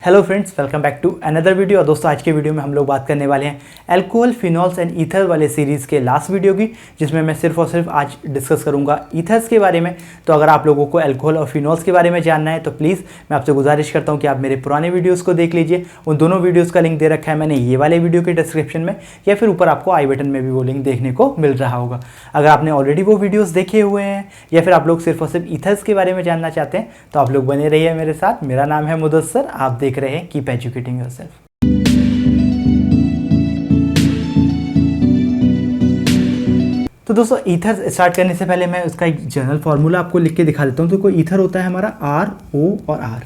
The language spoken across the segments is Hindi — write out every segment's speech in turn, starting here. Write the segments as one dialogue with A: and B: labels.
A: Hello friends, welcome back to another video. और दोस्तों, आज के वीडियो में हम लोग बात करने वाले हैं अल्कोहल, फिनॉल्स एंड ईथर वाले सीरीज़ के लास्ट वीडियो की, जिसमें मैं सिर्फ और सिर्फ आज डिस्कस करूंगा ईथर्स के बारे में। तो अगर आप लोगों को अल्कोहल और फिनॉल्स के बारे में जानना है तो प्लीज़ मैं आपसे गुजारिश करता हूं कि आप मेरे पुराने वीडियोज़ को देख लीजिए। उन दोनों वीडियोज़ का लिंक दे रखा है मैंने ये वाले वीडियो के डिस्क्रिप्शन में, या फिर ऊपर आपको आई बटन में भी वो लिंक देखने को मिल रहा होगा। अगर आपने ऑलरेडी वो वीडियोज़ देखे हुए हैं या फिर आप लोग सिर्फ और सिर्फ ईथर्स के बारे में जानना चाहते हैं तो आप लोग बने रहिए मेरे साथ। मेरा नाम है मुदस्सर, आप देख रहे हैं कीप एजुकेटिंग योरसेल्फ। तो दोस्तों, ईथर स्टार्ट करने से पहले मैं उसका एक जनरल फार्मूला आपको लिख के दिखा देता हूँ। तो कोई ईथर होता है हमारा RO और R।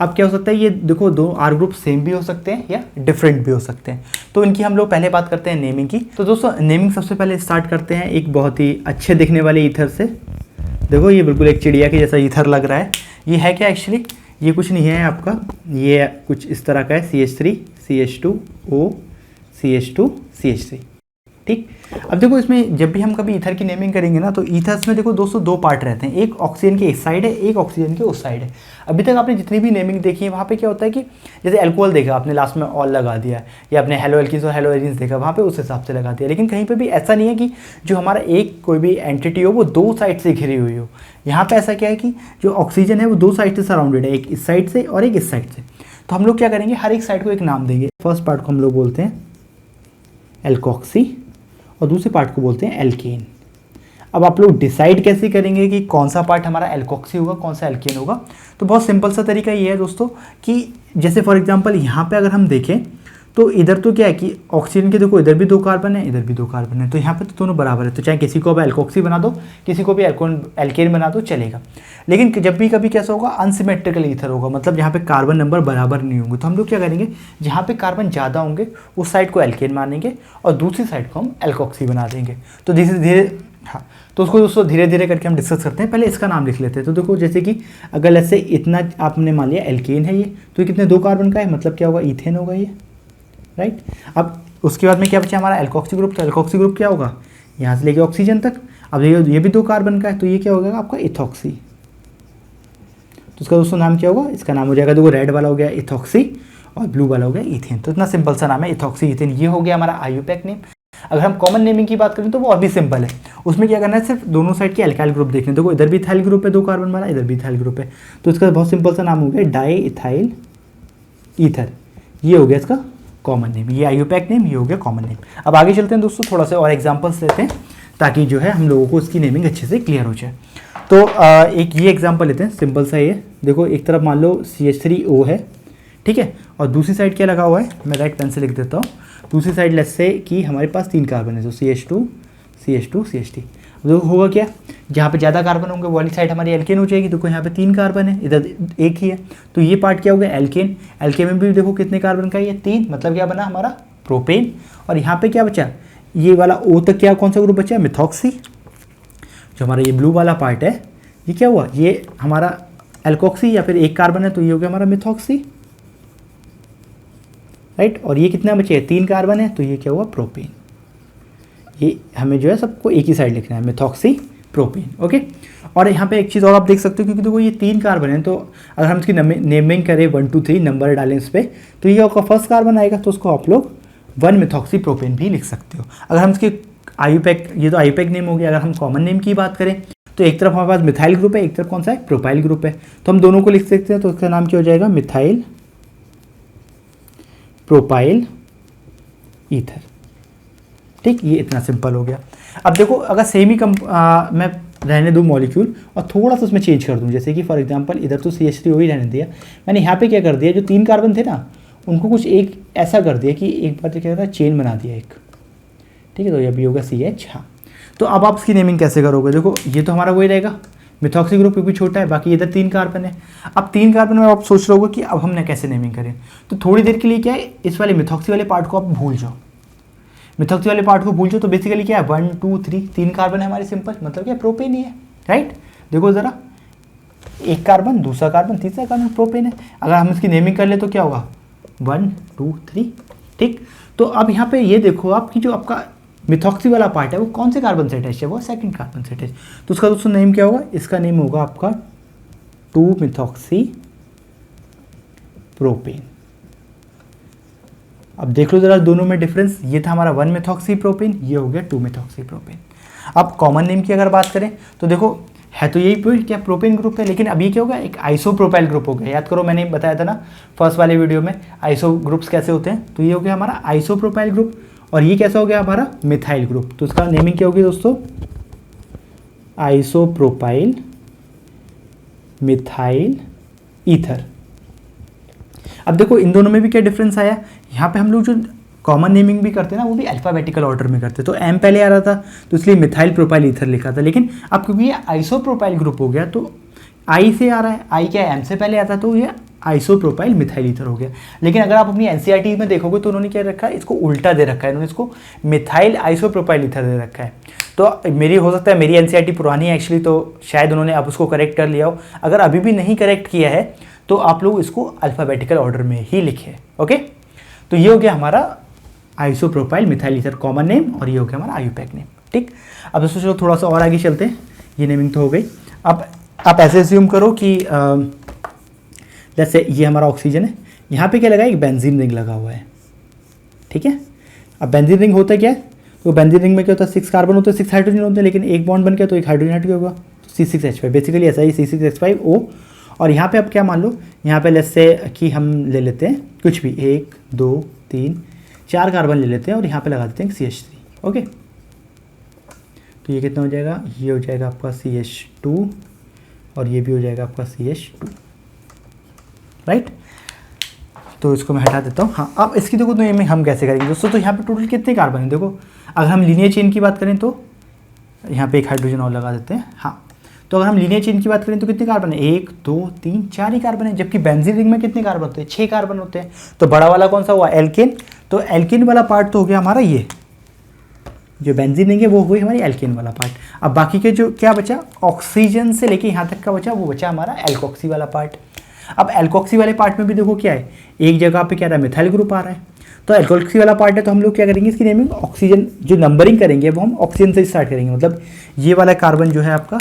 A: अब क्या हो सकता है, ये देखो दो R ग्रुप सेम भी हो सकते हैं या डिफरेंट भी हो सकते हैं। तो इनकी हम लोग पहले बात करते हैं नेमिंग की। तो दोस्तों, नेमिंग सबसे पहले स्टार्ट करते हैं एक बहुत ही अच्छे दिखने वाले ईथर से। देखो, ये बिल्कुल एक चिड़िया के जैसा ईथर लग रहा है। ये है क्या एक्चुअली, ये कुछ नहीं है आपका, ये कुछ इस तरह का है CH3 CH2O CH2 CH3। ठीक। अब देखो, इसमें जब भी हम कभी ईथर की नेमिंग करेंगे ना, तो ईथर्स में देखो दोस्तों दो पार्ट रहते हैं, एक ऑक्सीजन के इस साइड है, एक ऑक्सीजन के उस साइड है। अभी तक आपने जितनी भी नेमिंग देखी है वहाँ पे क्या होता है कि जैसे अल्कोहल देखा आपने, लास्ट में ऑल लगा दिया, या आपने हेलो एल्किन्स और हेलो एरिन्स देखा, वहाँ पे उस हिसाब से लगा दिया। लेकिन कहीं पे भी ऐसा नहीं है कि जो हमारा एक कोई भी एंटिटी हो वो दो साइड से घिरी हुई हो। यहाँ पे ऐसा क्या है कि जो ऑक्सीजन है वो दो साइड से सराउंडेड है, एक इस साइड से और एक इस साइड से। तो हम लोग क्या करेंगे, हर एक साइड को एक नाम देंगे। फर्स्ट पार्ट को हम लोग बोलते हैं एल्कोक्सी और दूसरे पार्ट को बोलते हैं एल्केन। अब आप लोग डिसाइड कैसे करेंगे कि कौन सा पार्ट हमारा एल्कोक्सी होगा, कौन सा एल्केन होगा? तो बहुत सिंपल सा तरीका ये है दोस्तों कि जैसे फॉर एग्जांपल यहाँ पे अगर हम देखें तो इधर तो क्या है कि ऑक्सीजन के देखो इधर भी दो कार्बन है, इधर भी दो कार्बन है, तो यहाँ पे तो दोनों बराबर है। तो चाहे किसी को अब एल्कोक्सी बना दो, किसी को भी एल्केन बना दो, चलेगा। लेकिन जब भी कभी कैसा होगा, अनसिमेट्रिकल ईथर होगा, मतलब जहाँ पे कार्बन नंबर बराबर नहीं होंगे। तो हम लोग क्या करेंगे, जहाँ पे कार्बन ज़्यादा होंगे उस साइड को एल्केन मानेंगे और दूसरी साइड को हम एल्कोक्सी बना देंगे। तो धीरे धीरे, हाँ, तो उसको दोस्तों धीरे धीरे करके हम डिस्कस करते हैं। पहले इसका नाम लिख लेते हैं। तो देखो, जैसे कि अगर ऐसे इतना आपने मान लिया एल्केन है ये, तो कितने दो कार्बन का है, मतलब क्या होगा, ईथेन होगा ये, राइट। अब उसके बाद में क्या बचा हमारा एल्कोक्सी ग्रुप। तो एल्कोक्सी ग्रुप क्या होगा, यहाँ से लेके ऑक्सीजन तक। अब ये भी दो कार्बन का है, तो ये क्या होगा आपका इथॉक्सी। तो इसका दोस्तों नाम क्या होगा, इसका नाम हो जाएगा, देखो रेड वाला हो गया इथॉक्सी और ब्लू वाला हो गया ईथेन। तो इतना सिंपल सा नाम है इथॉक्सी ईथेन। ये हो गया हमारा आईयूपैक नेम। अगर हम कॉमन नेमिंग की बात करें तो वो और भी सिंपल है। उसमें क्या करना है, सिर्फ दोनों साइड के एल्काइल ग्रुप देखने। देखो, इधर भी इथाइल ग्रुप है दो कार्बन वाला, इधर भी इथाइल ग्रुप है, तो इसका बहुत सिंपल सा नाम हो गया डाई इथाइल ईथर। ये हो गया इसका कॉमन नेम, ये आईयूपैक नेम, ये हो गया कॉमन नेम। अब आगे चलते हैं दोस्तों, थोड़ा सा और एग्जांपल्स लेते हैं ताकि जो है हम लोगों को इसकी नेमिंग अच्छे से क्लियर हो जाए। तो एक ये एग्जांपल लेते हैं सिंपल सा। ये देखो, एक तरफ मान लो CH3O है, ठीक है, और दूसरी साइड क्या लगा हुआ है, मैं राइट पेन से लिख देता हूँ। दूसरी साइड लेट्स से कि हमारे पास तीन कार्बन है, तो CH2 CH2 CH3। देखो होगा क्या, जहाँ पे ज़्यादा कार्बन होंगे वो वाली साइड हमारी एल्केन हो जाएगी। देखो यहाँ पे तीन कार्बन है, इधर एक ही है, तो ये पार्ट क्या हो गया एल्केन। एल्केन में भी देखो कितने कार्बन का है, ये तीन, मतलब क्या बना हमारा प्रोपेन। और यहाँ पे क्या बचा, ये वाला O तक क्या कौन सा ग्रुप बचा, मिथॉक्सी। जो हमारा ये ब्लू वाला पार्ट है, ये क्या हुआ, ये हमारा एल्कोक्सी, या फिर एक कार्बन है तो ये हो गया हमारा मिथॉक्सी, राइट। और ये कितना बचे, तीन कार्बन है, तो ये क्या हुआ प्रोपेन। ये हमें जो है सबको एक ही साइड लिखना है, मिथॉक्सी प्रोपेन, ओके। और यहाँ पे एक चीज़ और आप देख सकते हो, क्योंकि देखो ये तीन कार्बन है, तो अगर हम इसकी नेमिंग करें 1 2 3 नंबर डालें इस पर, तो ये आपका फर्स्ट कार्बन आएगा, तो उसको आप लोग 1 मिथॉक्सी प्रोपेन भी लिख सकते हो। अगर हम इसकी आईयूपैक, ये तो आईयूपैक नेम हो गया। अगर हम कॉमन नेम की बात करें तो एक तरफ हमारे पास मिथाइल ग्रुप है, एक तरफ कौन सा है, प्रोपाइल ग्रुप है, तो हम दोनों को लिख सकते हैं। तो उसका नाम क्या हो जाएगा, मिथाइल प्रोपाइल ईथर। ठीक, ये इतना सिंपल हो गया। अब देखो, अगर सेम ही मैं रहने दूँ मॉलिक्यूल और थोड़ा सा उसमें चेंज कर दूँ, जैसे कि फॉर एग्जांपल इधर तो CH3O ही रहने दिया, मैंने यहाँ पे क्या कर दिया, जो तीन कार्बन थे ना उनको कुछ एक ऐसा कर दिया कि एक बार क्या होता है, चेन बना दिया एक, ठीक है। तो ये भी होगा CH। हाँ, तो अब आप इसकी नेमिंग कैसे करोगे, देखो ये तो हमारा वही रहेगा, मिथॉक्सी ग्रुप भी छोटा है, बाकी इधर तीन कार्बन है। अब तीन कार्बन में आप सोच रहे होगे कि अब हमने कैसे नेमिंग करें, तो थोड़ी देर के लिए क्या है, इस वाले मिथॉक्सी वाले पार्ट को आप भूल जाओ। मिथॉक्सी वाले पार्ट को भूल जाओ, तो बेसिकली क्या है, 1 2 3 तीन कार्बन है हमारी, सिंपल, मतलब क्या प्रोपेन ही है, राइट। देखो ज़रा, एक कार्बन, दूसरा कार्बन, तीसरा कार्बन, प्रोपेन है। अगर हम इसकी नेमिंग कर ले तो क्या होगा, 1 2 3, ठीक। तो अब यहाँ पे ये देखो आपकी जो आपका मिथॉक्सी वाला पार्ट है वो कौन से कार्बन से अटैच है, वो सेकंड कार्बन से अटैच। तो उसका दोस्तों नेम क्या होगा, इसका नेम होगा आपका 2 मिथॉक्सी प्रोपेन। अब देख लो जरा दोनों में डिफरेंस, ये था हमारा 1 मेथॉक्सी प्रोपेन, ये हो गया 2 मेथॉक्सी प्रोपेन। अब कॉमन नेम की अगर बात करें तो देखो है तो यही क्या प्रोपेन ग्रुप है, लेकिन अब ये क्या होगा, एक आइसोप्रोपाइल ग्रुप हो गया। याद करो मैंने बताया था ना फर्स्ट वाले वीडियो में आइसो ग्रुप्स कैसे होते हैं, तो ये हो गया हमारा आइसोप्रोपाइल ग्रुप, और ये कैसा हो गया हमारा मिथाइल ग्रुप। तो इसका नेमिंग क्या होगी दोस्तों, आइसोप्रोपाइल मिथाइल ईथर। अब देखो इन दोनों में भी क्या डिफरेंस आया, यहाँ पे हम लोग जो कॉमन नेमिंग भी करते हैं ना वो भी अल्फाबेटिकल ऑर्डर में करते हैं। तो एम पहले आ रहा था तो इसलिए मिथाइल प्रोपाइल ईथर लिखा था, लेकिन अब क्योंकि ये आइसोप्रोपाइल ग्रुप हो गया तो आई से आ रहा है, आई क्या एम से पहले आता तो ये आइसोप्रोपाइल मिथाइल ईथर हो गया। लेकिन अगर आप अपनी एनसीईआरटी में देखोगे तो उन्होंने क्या रखा है, इसको उल्टा दे रखा है, इन्होंने इसको मिथाइल आइसोप्रोपाइल ईथर दे रखा है। तो मेरी हो सकता है मेरी एनसीईआरटी पुरानी है एक्चुअली, तो शायद उन्होंने अब उसको करेक्ट कर लिया हो। अगर अभी भी नहीं करेक्ट किया है तो आप लोग इसको अल्फाबेटिकल ऑर्डर में ही लिखे, ओके। तो ये हो गया हमारा isopropyl methyl ether common name, और ये हो गया हमारा आयुपैक नेम, ठीक। अब दोस्तों चलो थोड़ा सा और आगे चलते हैं, ये नेमिंग तो हो गई। अब आप ऐसे अज्यूम करो कि जैसे ये हमारा ऑक्सीजन है, यहाँ पे क्या लगा है, एक बेंजीन रिंग लगा हुआ है, ठीक है। अब बेंजीन रिंग होता है क्या है, तो बेंजीन रिंग में क्या होता है 6 कार्बन होते हैं, 6 हाइड्रोजन होते हैं, लेकिन एक बॉन्ड बन गया तो एक हाइड्रोजन हट गया होगा, C6H5 बेसिकली ऐसा ही C6H5O। और यहाँ पे अब क्या मान लो, यहाँ पे लेट्स से कि हम ले लेते हैं कुछ भी 1 2 3 4 कार्बन ले लेते हैं और यहाँ पे लगा देते हैं CH3, ओके। तो ये कितना हो जाएगा, ये हो जाएगा आपका CH2 और ये भी हो जाएगा आपका CH2, राइट। तो इसको मैं हटा देता हूँ। हाँ अब इसकी देखो तो ये में हम कैसे करेंगे दोस्तों, तो यहाँ पे टोटल कितने कार्बन हैं, देखो अगर हम लीनियर चेन की बात करें तो यहाँ पे एक हाइड्रोजन और लगा देते हैं। हाँ तो अगर हम लीनियर चेन की बात करें तो कितने कार्बन है, 1 2 3 4 ही कार्बन है, जबकि बेंजीन रिंग में कितने कार्बन होते हैं, 6 कार्बन होते हैं। तो बड़ा वाला कौन सा हुआ, एल्केन। तो एल्केन वाला पार्ट तो हो गया हमारा, ये जो बेंजीन रिंग है वो हुई हमारी एल्केन वाला पार्ट। अब बाकी के जो क्या बचा, ऑक्सीजन से लेके यहाँ तक का बचा, वो बचा हमारा एल्कोक्सी वाला पार्ट। अब एल्कोक्सी वाले पार्ट में भी देखो क्या है, एक जगह पे क्या रहा है, मिथाइल ग्रुप आ रहा है। तो एल्कोक्सी वाला पार्ट है तो हम लोग क्या करेंगे, इसकी नेमिंग ऑक्सीजन जो नंबरिंग करेंगे वो हम ऑक्सीजन से स्टार्ट करेंगे। मतलब ये वाला कार्बन जो है आपका,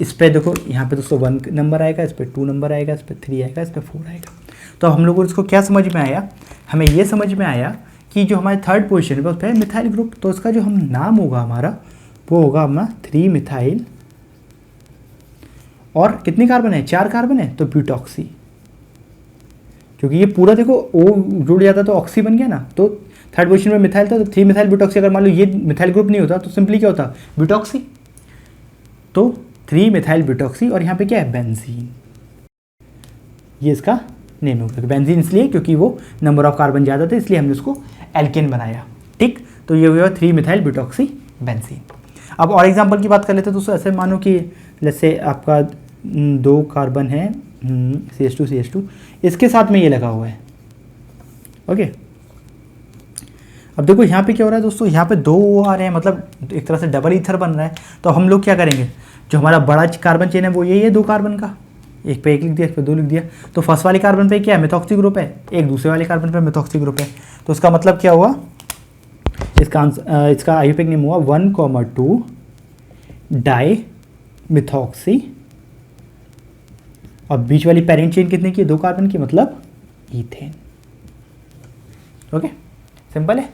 A: इस पर देखो यहाँ पे दोस्तों 1 नंबर आएगा, इस पर 2 नंबर आएगा, इस पर 3 आएगा, इस पर 4 आएगा। तो हम लोगों को इसको क्या समझ में आया, हमें ये समझ में आया कि जो हमारे थर्ड पोजीशन है उस पर मिथाइल ग्रुप, तो उसका जो हम नाम होगा हमारा वो होगा हमारा 3 मिथाइल, और कितने कार्बन है, 4 कार्बन है तो ब्यूटॉक्सी, क्योंकि ये पूरा देखो O जुड़ जाता तो ऑक्सी बन गया ना। तो थर्ड पोजीशन में मिथाइल था तो 3 मिथाइल ब्यूटॉक्सी। अगर मान लो ये मिथाइल ग्रुप नहीं होता तो सिंपली क्या होता, ब्यूटॉक्सी। तो 3 मिथाइल ब्यूटॉक्सी, और यहाँ पे क्या है, बेंजीन, ये इसका नेम हो गया। बेंजीन इसलिए क्योंकि वो नंबर ऑफ कार्बन ज़्यादा थे, इसलिए हमने उसको एल्केन बनाया, ठीक। तो ये हुआ 3 मिथाइल ब्यूटॉक्सी बेंजीन। अब और एग्जांपल की बात कर लेते हैं दोस्तों, ऐसे मानो कि जैसे आपका 2 कार्बन है CH2 इसके साथ में ये लगा हुआ है, ओके। अब देखो यहाँ पे क्या हो रहा है दोस्तों, यहाँ पे 2 आ रहे हैं, मतलब एक तरह से डबल ईथर बन रहा है। तो हम लोग क्या करेंगे, जो हमारा बड़ा कार्बन चेन है वो यही है 2 कार्बन का, एक पे 1 लिख दिया, एक पे 2 लिख दिया। तो फर्स्ट वाले कार्बन पे क्या है, मिथॉक्सी ग्रुप है, एक दूसरे वाले कार्बन पे मिथॉक्सी ग्रुप है। तो इसका मतलब क्या हुआ, इसका आयुपैक नेम हुआ 1,2 डाई मिथॉक्सी, और बीच वाली पेरेंट चेन कितने की, 2 कार्बन की, मतलब ईथेन, ओके। सिंपल है।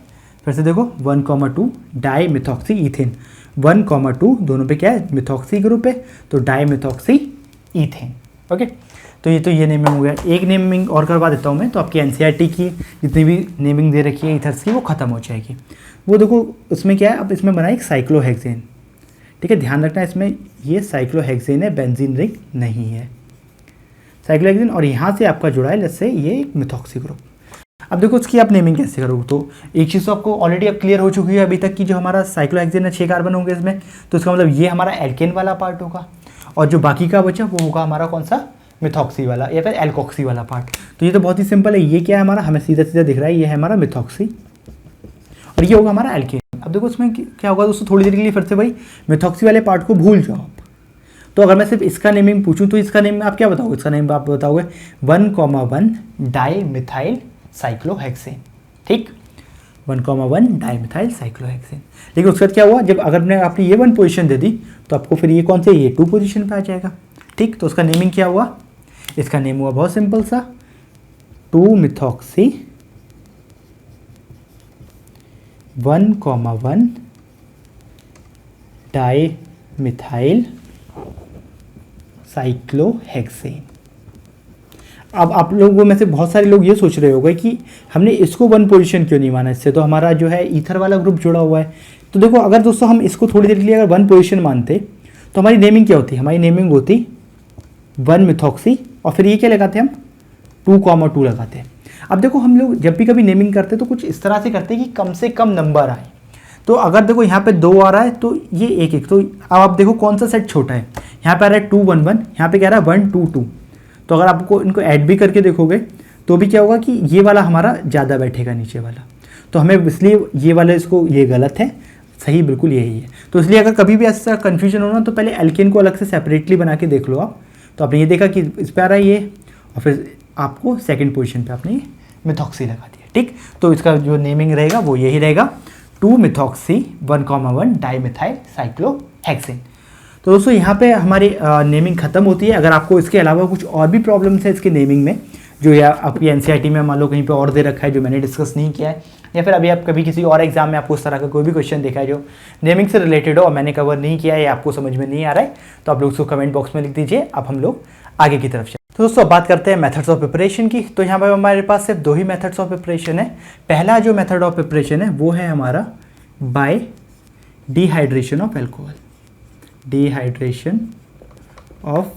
A: फिर से देखो 1,2 डाई मिथॉक्सी ईथेन, 1,2 दोनों पे क्या है, मिथॉक्सी ग्रुप है, तो डाई मिथॉक्सी ईथेन, ओके। तो ये नेमिंग हो गया। एक नेमिंग और करवा देता हूँ मैं, तो आपकी एनसीईआरटी की जितनी भी नेमिंग दे रखी है ईथर्स की वो खत्म हो जाएगी। वो देखो उसमें क्या है, अब इसमें बना एक साइक्लोहेक्सेन, ठीक है। ध्यान रखना इसमें ये साइक्लोहेक्सेन है, बेंजीन रिंग नहीं है, साइक्लोहेक्सेन। और यहाँ से आपका जुड़ा है जैसे ये एक मिथॉक्सी ग्रुप। अब देखो उसकी आप नेमिंग कैसे करोगे, तो एक चीज़ तो आपको ऑलरेडी अब क्लियर हो चुकी है अभी तक की, जो हमारा साइक्लोहेक्सेन है 6 कार्बन होंगे इसमें, तो इसका मतलब ये हमारा एल्केन वाला पार्ट होगा, और जो बाकी का बचा वो होगा हमारा कौन सा, मिथॉक्सी वाला या फिर एल्कोक्सी वाला पार्ट। तो ये तो बहुत ही सिंपल है, ये क्या है हमारा, हमें सीधा सीधा दिख रहा है, ये है हमारा मिथॉक्सी और ये होगा हमारा एल्केन। अब देखो इसमें क्या होगा दोस्तों, थोड़ी देर के लिए फिर से भाई मिथॉक्सी वाले पार्ट को भूल जाओ आप। तो अगर मैं सिर्फ इसका नेमिंग पूछूं तो इसका नेम आप क्या बताओगे, इसका नेम आप बताओगे 1,1 डाई मिथाइल साइक्लोहेक्सेन, ठीक, 1,1 डाई मिथाइल साइक्लोहेक्सेन। लेकिन उसके बाद क्या हुआ, जब अगर आपने ये 1 पोजीशन दे दी तो आपको फिर ये कौन से, ये 2 पोजीशन पे आ जाएगा, ठीक। तो उसका नेमिंग क्या हुआ, इसका नेम हुआ बहुत सिंपल सा 2-मिथॉक्सी 1,1 डाई-मिथाइल साइक्लोहेक्सेन। अब आप लोगों में से बहुत सारे लोग ये सोच रहे होंगे कि हमने इसको 1 पोजीशन क्यों नहीं माना, इससे तो हमारा जो है ईथर वाला ग्रुप जुड़ा हुआ है। तो देखो अगर दोस्तों हम इसको थोड़ी देर के लिए अगर 1 पोजीशन मानते तो हमारी नेमिंग क्या होती, हमारी नेमिंग होती 1-मिथॉक्सी और फिर ये क्या लगाते हैं हम 2,2 लगाते हैं। अब देखो हम लोग जब भी कभी नेमिंग करते हैं तो कुछ इस तरह से करते हैं कि कम से कम नंबर आए। तो अगर देखो यहाँ पे 2 आ रहा है तो ये 1-1, तो अब आप देखो कौन सा सेट छोटा है, यहाँ पे आ रहा है 2-1-1, यहाँ पे क्या रहा है 1-2-2। तो अगर आपको इनको ऐड भी करके देखोगे तो भी क्या होगा कि ये वाला हमारा ज़्यादा बैठेगा नीचे वाला, तो हमें इसलिए ये वाला इसको ये गलत है, सही बिल्कुल यही है। तो इसलिए अगर कभी भी ऐसा कन्फ्यूजन हो ना तो पहले एल्केन को अलग से सेपरेटली बना के देख लो आप। तो आपने ये देखा कि इस पर आ रहा है ये, और फिर आपको सेकेंड पोजिशन पर आपने मिथॉक्सी लगा दिया, ठीक। तो इसका जो नेमिंग रहेगा वो यही रहेगा 2-मिथॉक्सी 1,1 डाई-मिथाइल साइक्लोहेक्सेन। तो दोस्तों यहाँ पे हमारी नेमिंग खत्म होती है। अगर आपको इसके अलावा कुछ और भी प्रॉब्लम्स है इसके नेमिंग में जो या आपकी एनसीईआरटी में मान लो कहीं पे और दे रखा है जो मैंने डिस्कस नहीं किया है, या फिर अभी आप कभी किसी और एग्जाम में आपको उस तरह का कोई भी क्वेश्चन देखा है जो नेमिंग से रिलेटेड हो और मैंने कवर नहीं किया है या आपको समझ में नहीं आ रहा है, तो आप लोग उसको कमेंट बॉक्स में लिख दीजिए। अब हम लोग आगे की तरफ चलते हैं। तो दोस्तों बात करते हैं मेथड्स ऑफ प्रिपरेशन की। तो यहाँ पर हमारे पास सिर्फ 2 ही मेथड्स ऑफ प्रिपरेशन है। पहला जो मेथड ऑफ प्रिपरेशन है वो है हमारा bye dehydration of alcohol, dehydration of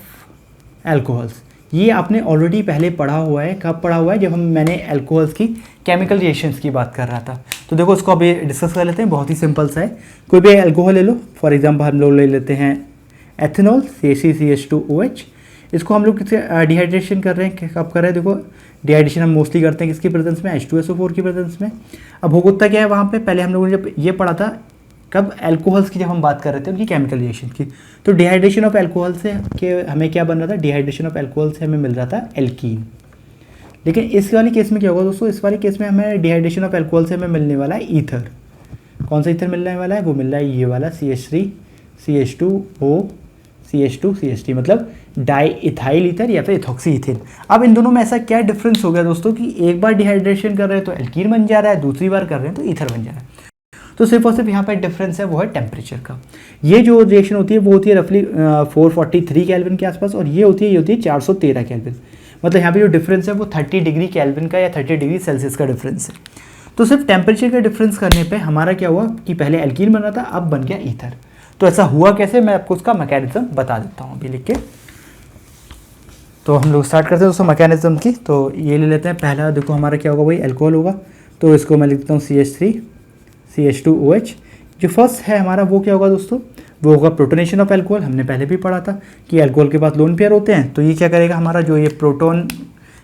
A: alcohols. ये आपने ऑलरेडी पहले पढ़ा हुआ है। कब पढ़ा हुआ है, जब मैंने एल्कोहल्स की केमिकल रिएक्शंस की बात कर रहा था। तो देखो उसको अभी डिस्कस कर लेते हैं, बहुत ही सिंपल सा है। कोई भी एल्कोहल ले लो, फॉर एग्जांपल हम लोग ले लेते हैं एथेनॉल CaCH2OH। इसको हम लोग किससे डिहाइड्रेशन कर रहे हैं, कब कर रहे हैं, देखो डिहाइड्रेशन हम मोस्टली करते हैं किसकी प्रेजेंस में, H2SO4 की प्रेजेंस में। अब होता क्या है वहाँ पे, पहले हम लोगों ने जब ये पढ़ा था कब एल्कोहल्स की जब हम बात कर रहे थे उनकी केमिकल रिएक्शन की, तो डिहाइड्रेशन ऑफ एल्कोहल से के हमें क्या बन रहा था, डिहाइड्रेशन ऑफ एल्कोहल से हमें मिल रहा था एल्कीन। लेकिन इस वाली केस में क्या होगा दोस्तों, इस वाली केस में हमें डिहाइड्रेशन ऑफ एल्कोहल से हमें मिलने वाला है ईथर। कौन सा ईथर मिलने वाला है, वो मिल रहा है ये वाला CH3CH2O CH2CH3, मतलब डाई इथाइल ईथर या फिर इथॉक्सी इथेन। अब इन दोनों में ऐसा क्या डिफरेंस हो गया दोस्तों कि एक बार डिहाइड्रेशन कर रहे हैं तो एल्कीन बन जा रहा है, दूसरी बार कर रहे हैं तो ईथर बन जा रहा है। तो सिर्फ और सिर्फ यहाँ पर डिफरेंस है वो है टेम्परेचर का। ये जो रिएक्शन होती है वो होती है रफली 443 केल्विन के आसपास, और ये होती है 413 केल्विन। मतलब यहाँ पे जो डिफरेंस है वो 30 डिग्री केल्विन का या 30 डिग्री सेल्सियस का डिफरेंस है। तो सिर्फ टेम्परेचर का डिफरेंस करने पे हमारा क्या हुआ कि पहले एल्कीन बना था, अब बन गया ईथर। तो ऐसा हुआ कैसे, मैं आपको उसका मैकेनिज्म बता देता हूँ अभी लिख के। तो हम लोग स्टार्ट करते हैं दोस्तों मैकेनिज्म की। तो ये ले लेते हैं, पहला देखो हमारा क्या होगा, वही एल्कोहल होगा। तो इसको मैं लिख देता हूँ CH3CH2OH। जो फर्स्ट है हमारा वो क्या होगा दोस्तों, वो होगा प्रोटोनेशन ऑफ एल्कोहल। हमने पहले भी पढ़ा था कि एल्कोहल के पास लोन पेयर होते हैं, तो ये क्या करेगा, हमारा जो ये प्रोटोन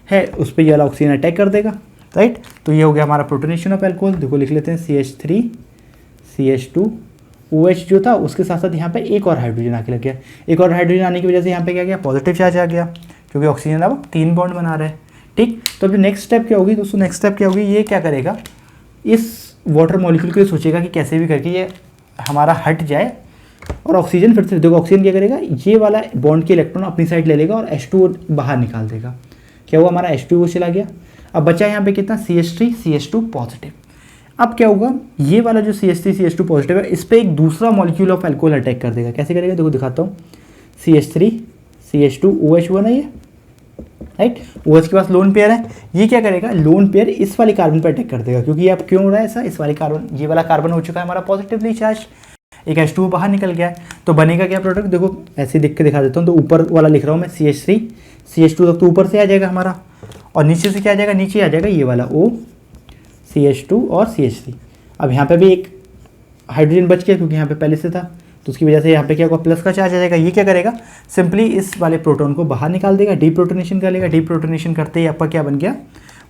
A: है उस पर ये वाला ऑक्सीजन अटैक कर देगा, राइट। तो ये हो गया हमारा प्रोटोनेशन ऑफ एल्कोहल। देखो लिख लेते हैं CH3CH2OH जो था उसके साथ साथ यहाँ पे एक और हाइड्रोजन आके लग गया। एक और हाइड्रोजन आने की वजह से यहाँ पे क्या गया, पॉजिटिव चार्ज आ गया, क्योंकि ऑक्सीजन अब 3 बॉन्ड बना रहा है, ठीक। तो अभी नेक्स्ट स्टेप क्या होगी दोस्तों, नेक्स्ट स्टेप क्या होगी, ये क्या करेगा, इस वाटर मॉलिक्यूल को सोचेगा कि कैसे भी करके ये हमारा हट जाए, और ऑक्सीजन फिर से देखो ऑक्सीजन क्या करेगा, ये वाला बॉन्ड के इलेक्ट्रॉन अपनी साइड ले लेगा और H2O बाहर निकाल देगा। क्या हुआ, हमारा H2O चला गया। अब बचा यहाँ पे कितना, CH3CH2 पॉजिटिव। अब क्या होगा, ये वाला जो CH3CH2 पॉजिटिव है इस पर एक दूसरा मॉलिक्यूल ऑफ एल्कोहल अटैक कर देगा। कैसे करेगा, देखो दिखाता हूँ। CH3CH2OH है, राइट। OH के पास लोन पेयर है, ये क्या करेगा, लोन पेयर इस वाले कार्बन पर अटैक कर देगा, क्योंकि अब क्यों हो रहा है ऐसा, इस वाले कार्बन, ये वाला कार्बन हो चुका है हमारा पॉजिटिवली चार्ज, एक H2O बाहर निकल गया है। तो बनेगा क्या प्रोडक्ट, देखो ऐसे लिख के दिखा देता हूँ। तो ऊपर वाला लिख रहा हूँ मैं CH3CH2 तक, तो ऊपर से आ जाएगा हमारा, और नीचे से क्या आ जाएगा, नीचे आ जाएगा ये वाला O CH2 और CH3। अब यहाँ पे भी एक हाइड्रोजन बच गया क्योंकि यहाँ पे पहले से था, तो उसकी वजह से यहाँ पे क्या होगा, प्लस का चार्ज आ जाएगा। ये क्या करेगा, सिंपली इस वाले प्रोटॉन को बाहर निकाल देगा, डीप्रोटोनेशन कर लेगा। डीप्रोटोनेशन करते ही आपका क्या बन गया,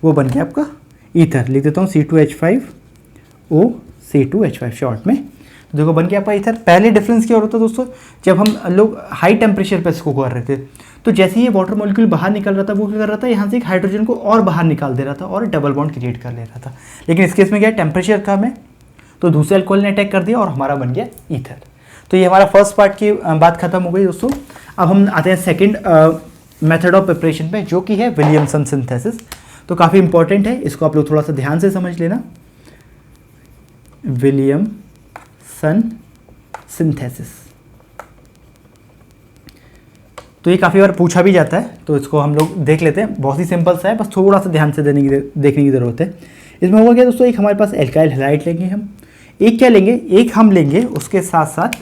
A: वो बन गया आपका ईथर। लिख देता हूँ C2H5O C2H5 शॉर्ट में। तो देखो बन गया आपका ईथर। पहले डिफरेंस क्या हो रहा था दोस्तों, जब हम लोग हाई टेम्परेचर पर इसको कर रहे थे, तो जैसे ही ये वाटर मॉलिक्यूल बाहर निकल रहा था, वो क्या कर रहा था, यहाँ से एक हाइड्रोजन को और बाहर निकाल दे रहा था और डबल बॉन्ड क्रिएट कर ले रहा था। लेकिन इस केस में क्या टेम्परेचर कम है, तो दूसरे अल्कोहल ने अटैक कर दिया और हमारा बन गया ईथर। तो ये हमारा फर्स्ट पार्ट की बात खत्म हो गई दोस्तों। अब हम आते हैं सेकंड मेथड ऑफ प्रिपरेशन पे, जो कि है विलियमसन सिंथेसिस। तो काफ़ी इंपॉर्टेंट है, इसको आप लोग थोड़ा सा ध्यान से समझ लेना। विलियमसन सिंथेसिस, तो ये काफ़ी बार पूछा भी जाता है, तो इसको हम लोग देख लेते हैं। बहुत ही सिंपल सा है, बस थोड़ा सा ध्यान से देखने की ज़रूरत है। इसमें होगा क्या दोस्तों, एक हमारे पास एल्काइल हैलाइड लेंगे हम, एक क्या लेंगे, एक हम लेंगे उसके साथ साथ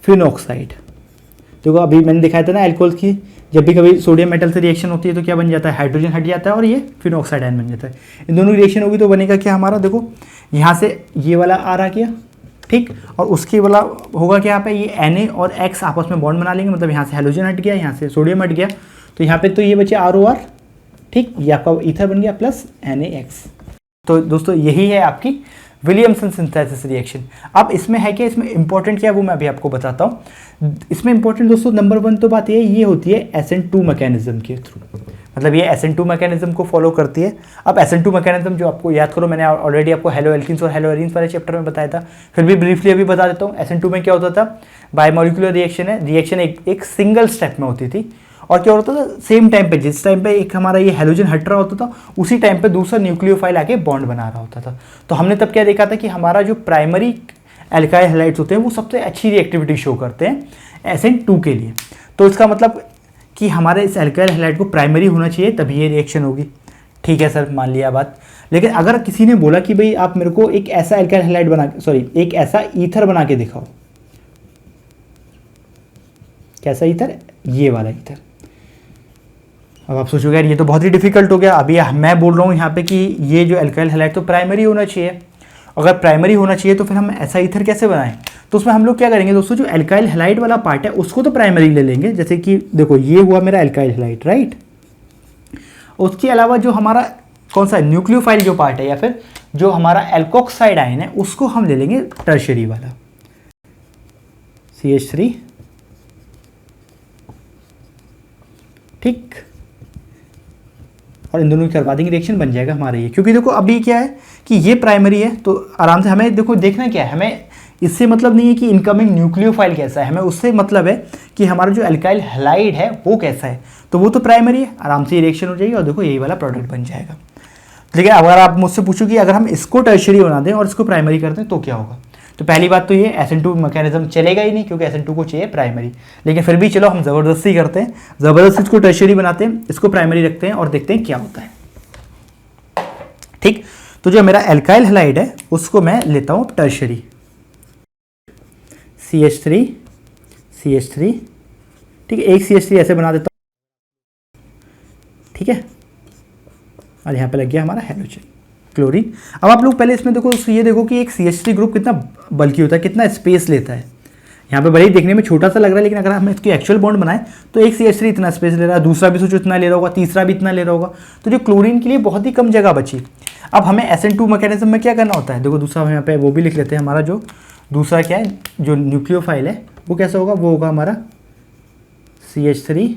A: फिनॉक्साइड। देखो अभी मैंने दिखाया था ना एल्कोहल की, जब भी कभी सोडियम मेटल से रिएक्शन होती है तो क्या बन जाता है, हाइड्रोजन हट जाता है और ये फिनॉक्साइड आयन बन जाता है। इन दोनों की रिएक्शन होगी तो बनेगा क्या हमारा, देखो यहाँ से ये वाला आर आ गया, ठीक, और उसके वाला होगा क्या यहाँ पे, ये Na और X आपस में बॉन्ड बना लेंगे, मतलब यहाँ से हाइड्रोजन हट गया, यहाँ से सोडियम हट गया, तो यहाँ पे तो ये बचे ROR, ठीक, ये आपका ईथर बन गया प्लस NaX। तो दोस्तों यही है आपकी विलियमसन सिंथेसिस रिएक्शन। अब इसमें है क्या, इसमें इंपॉर्टेंट क्या है वो मैं अभी आपको बताता हूँ। इसमें इंपॉर्टेंट दोस्तों नंबर 1 तो बात ये होती है SN2 मैकेनिज्म के थ्रू, मतलब ये SN2 मैकेनिज्म को फॉलो करती है। अब SN2 मैकेनिज्म जो आपको याद करो, मैंने ऑलरेडी आपको हेलो एल्किन्स और हेलो एरीन्स वाले चैप्टर में बताया था, फिर भी ब्रीफली अभी बता देता हूँ। SN2 में क्या होता था, बायोमोलिकुलर रिएक्शन है, रिएक्शन एक सिंगल स्टेप में होती थी, और क्या होता था सेम टाइम पे, जिस टाइम पे एक हमारा ये हैलोजन हट रहा होता था उसी टाइम पे दूसरा न्यूक्लियोफाइल आके बॉन्ड बना रहा होता था। तो हमने तब क्या देखा था कि हमारा जो प्राइमरी एल्काइल हैलाइड्स होते हैं वो सबसे अच्छी रिएक्टिविटी शो करते हैं SN2 के लिए। तो इसका मतलब कि हमारे इस एल्काइल हैलाइड को प्राइमरी होना चाहिए तभी ये रिएक्शन होगी। ठीक है सर, मान लिया बात। लेकिन अगर किसी ने बोला कि भाई आप मेरे को एक ऐसा एल्काइल हैलाइड बना, सॉरी एक ऐसा ईथर बना के दिखाओ, कैसा ईथर, ये वाला ईथर। अब आप सोचोगे यार ये तो बहुत ही डिफिकल्ट हो गया, अभी मैं बोल रहा हूँ यहाँ पे कि ये जो एल्काइल हैलाइड तो प्राइमरी होना चाहिए। अगर प्राइमरी होना चाहिए तो फिर हम ऐसा ईथर कैसे बनाएं, तो उसमें हम लोग क्या करेंगे दोस्तों, जो एल्काइल हैलाइड वाला पार्ट है उसको तो प्राइमरी ले लेंगे, जैसे कि देखो ये हुआ मेरा एल्काइल हैलाइड, राइट। उसके अलावा जो हमारा कौन सा न्यूक्लियोफाइल जो पार्ट है या फिर जो हमारा एल्कोक्साइड आयन है उसको हम ले लेंगे टर्शियरी वाला CH3, ठीक, और इन दोनों की करवा देंगे, रिएक्शन बन जाएगा हमारा ये। क्योंकि देखो अभी क्या है कि ये प्राइमरी है तो आराम से हमें देखो देखना क्या है, हमें इससे मतलब नहीं है कि इनकमिंग न्यूक्लियोफाइल कैसा है, हमें उससे मतलब है कि हमारा जो एल्काइल हैलाइड है वो कैसा है। तो वो तो प्राइमरी है, आराम से रिएक्शन हो जाएगी और देखो यही वाला प्रोडक्ट बन जाएगा। लेकिन अगर आप मुझसे पूछो कि अगर हम इसको टर्शियरी बना दें और इसको प्राइमरी कर दें तो क्या होगा, तो पहली बात तो ये SN2 मैकेनिज्म चलेगा ही नहीं, क्योंकि SN2 को चाहिए प्राइमरी। लेकिन फिर भी चलो हम ज़बरदस्ती करते हैं, ज़बरदस्ती इसको टर्शियरी बनाते हैं, इसको प्राइमरी रखते हैं और देखते हैं क्या होता है। ठीक, तो जो मेरा एल्काइल हैलाइड है उसको मैं लेता हूँ टर्शियरी, CH3, ठीक है, एक CH3 ऐसे बना देता हूँ, ठीक है, और यहाँ पे लग गया हमारा हैलोजन क्लोरीन। अब आप लोग पहले इसमें देखो, ये देखो कि एक CH3 ग्रुप कितना बल्कि होता है, कितना स्पेस लेता है। यहाँ पे भले ही देखने में छोटा सा लग रहा है, लेकिन अगर हम इसकी एक्चुअल बॉन्ड बनाएं तो एक CH3 इतना स्पेस ले रहा है, दूसरा भी सोचो इतना ले रहा होगा, तीसरा भी इतना ले रहा होगा, तो जो क्लोरीन के लिए बहुत ही कम जगह बची। अब हमें SN2 मैकेनिज्म में क्या करना होता है, देखो दूसरा हम यहाँ पे वो भी लिख लेते हैं, हमारा जो दूसरा क्या है, जो न्यूक्लियोफाइल है वो कैसा होगा, वो होगा हमारा CH3O-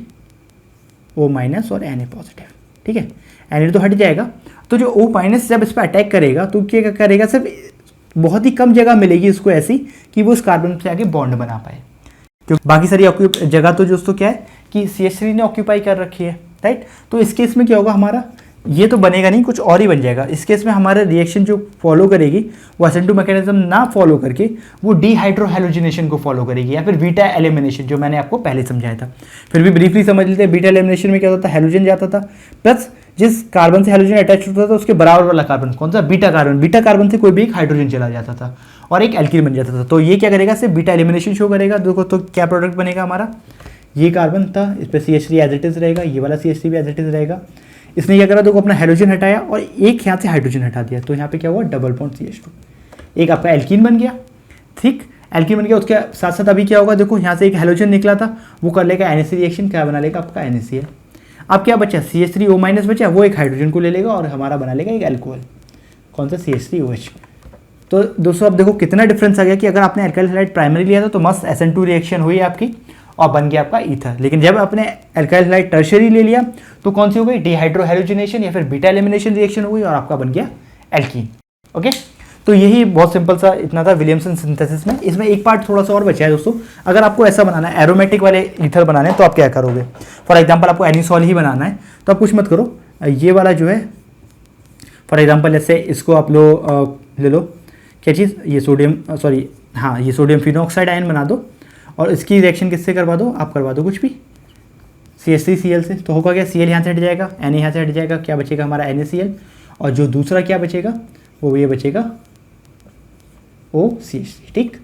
A: और Na पॉजिटिव, ठीक है, Na तो हट जाएगा। तो जो O- जब इस पर अटैक करेगा तो क्या करेगा, सिर्फ बहुत ही कम जगह मिलेगी उसको ऐसी कि वो इस कार्बन से आगे बॉन्ड बना पाए, क्योंकि बाकी सारी जगह तो दोस्तों क्या है कि CH3 ने ऑक्यूपाई कर रखी है, राइट। तो इस केस में क्या होगा, हमारा ये तो बनेगा नहीं, कुछ और ही बन जाएगा। इस केस में हमारा रिएक्शन जो फॉलो करेगी वो SN2 मैकेनिज्म ना फॉलो करके वो डीहाइड्रोहैलोजिनेशन को फॉलो करेगी, या फिर बीटा एलिमिनेशन, जो मैंने आपको पहले समझाया था। फिर भी ब्रीफली समझ लेते हैं, बीटा एलिमिनेशन में क्या होता था, हैलोजन जाता था प्लस जिस कार्बन से हैलोजन अटैच होता था उसके बराबर वाला कार्बन कौन सा, बीटा कार्बन, बीटा कार्बन से कोई भी एक हाइड्रोजन चला जाता था और एक एल्कीन बन जाता था। तो ये क्या करेगा, सिर्फ बीटा एलिमिनेशन शो करेगा। देखो तो क्या प्रोडक्ट बनेगा हमारा, ये कार्बन था, इस पर CH3 एज इट इज रहेगा, ये वाला CH3 भी एज इट इज रहेगा। इसने क्या करा, देखो अपना हाइड्रोजन हटाया और एक यहाँ से हाइड्रोजन हटा दिया, तो यहाँ पे क्या हुआ, डबल बॉन्ड CH2, एक आपका एल्कीन बन गया, ठीक, एल्कीन बन गया। उसके साथ साथ अभी क्या होगा, देखो यहाँ से एक हाइड्रोजन निकला था, वो कर लेगा NAC रिएक्शन, क्या बना लेगा आपका NaCl। अब क्या बचा, CH3O- बचा, वो एक हाइड्रोजन को ले लेगा और हमारा बना लेगा एक एल्कोहल, कौन सा, CH3OH। तो दोस्तों अब देखो कितना डिफरेंस आ गया कि अगर आपने एल्काइल हैलाइड प्राइमरी लिया था तो मस्त SN2 रिएक्शन हुई आपकी और बन गया आपका ईथर। लेकिन जब आपने एल्काइल हैलाइड टर्शियरी ले लिया तो कौन सी हो गई, डिहाइड्रोहैलोजिनेशन या फिर बीटा एलिमिनेशन रिएक्शन हुई और आपका बन गया एल्कीन। ओके, तो यही बहुत सिंपल सा इतना था विलियमसन सिंथेसिस में। इसमें एक पार्ट थोड़ा सा और बचा है दोस्तों, अगर आपको ऐसा बनाना है, एरोमेटिक वाले ईथर बनाने हैं तो आप क्या करोगे, फॉर एग्जांपल आपको एनिसॉल ही बनाना है तो आप कुछ मत करो, ये वाला जो है फॉर एग्जांपल जैसे इसको आप ले लो क्या चीज़, ये सोडियम ये सोडियम फिनोक्साइड आयन बना दो और इसकी रिएक्शन किससे करवा दो, आप करवा दो कुछ भी CH3Cl से, तो होगा क्या Cl यहाँ से हट जाएगा, Na यहाँ से हट जाएगा, क्या बचेगा हमारा NaCl, और जो दूसरा क्या बचेगा वो ये बचेगा OCH3। ठीक,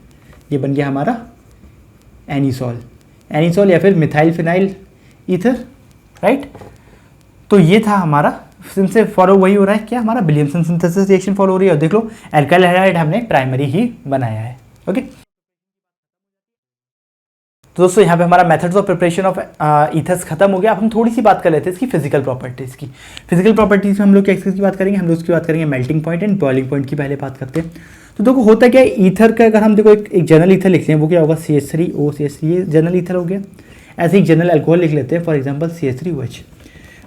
A: ये बन गया हमारा एनिसॉल या फिर मिथाइल फिनाइल ईथर, राइट। तो ये था हमारा, इनसे फॉलो वही हो रहा है क्या, हमारा विलियमसन सिंथेसिस रिएक्शन फॉलो हो रही है। और देख लो एल्काइल हैलाइड हमने प्राइमरी ही बनाया है। ओके, तो दोस्तों यहाँ पे हमारा methods of preparation of ethers खत्म हो गया। अब हम थोड़ी सी बात कर लेते हैं इसकी फिजिकल प्रॉपर्टीज़ की। फिजिकल प्रॉपर्टीज़ में हम लोग किसकी बात करेंगे, हम लोग उसकी बात करेंगे melting point and boiling point की पहले बात करते हैं। तो देखो होता क्या है ईथर का, अगर हम देखो एक जनरल ईथर लिखते हैं वो क्या होगा CH3OCH3, ये जनरल ईथर हो गया। ऐसे ही जनरल अल्कोहल लिख लेते हैं, फॉर एग्जाम्पल CH3OH।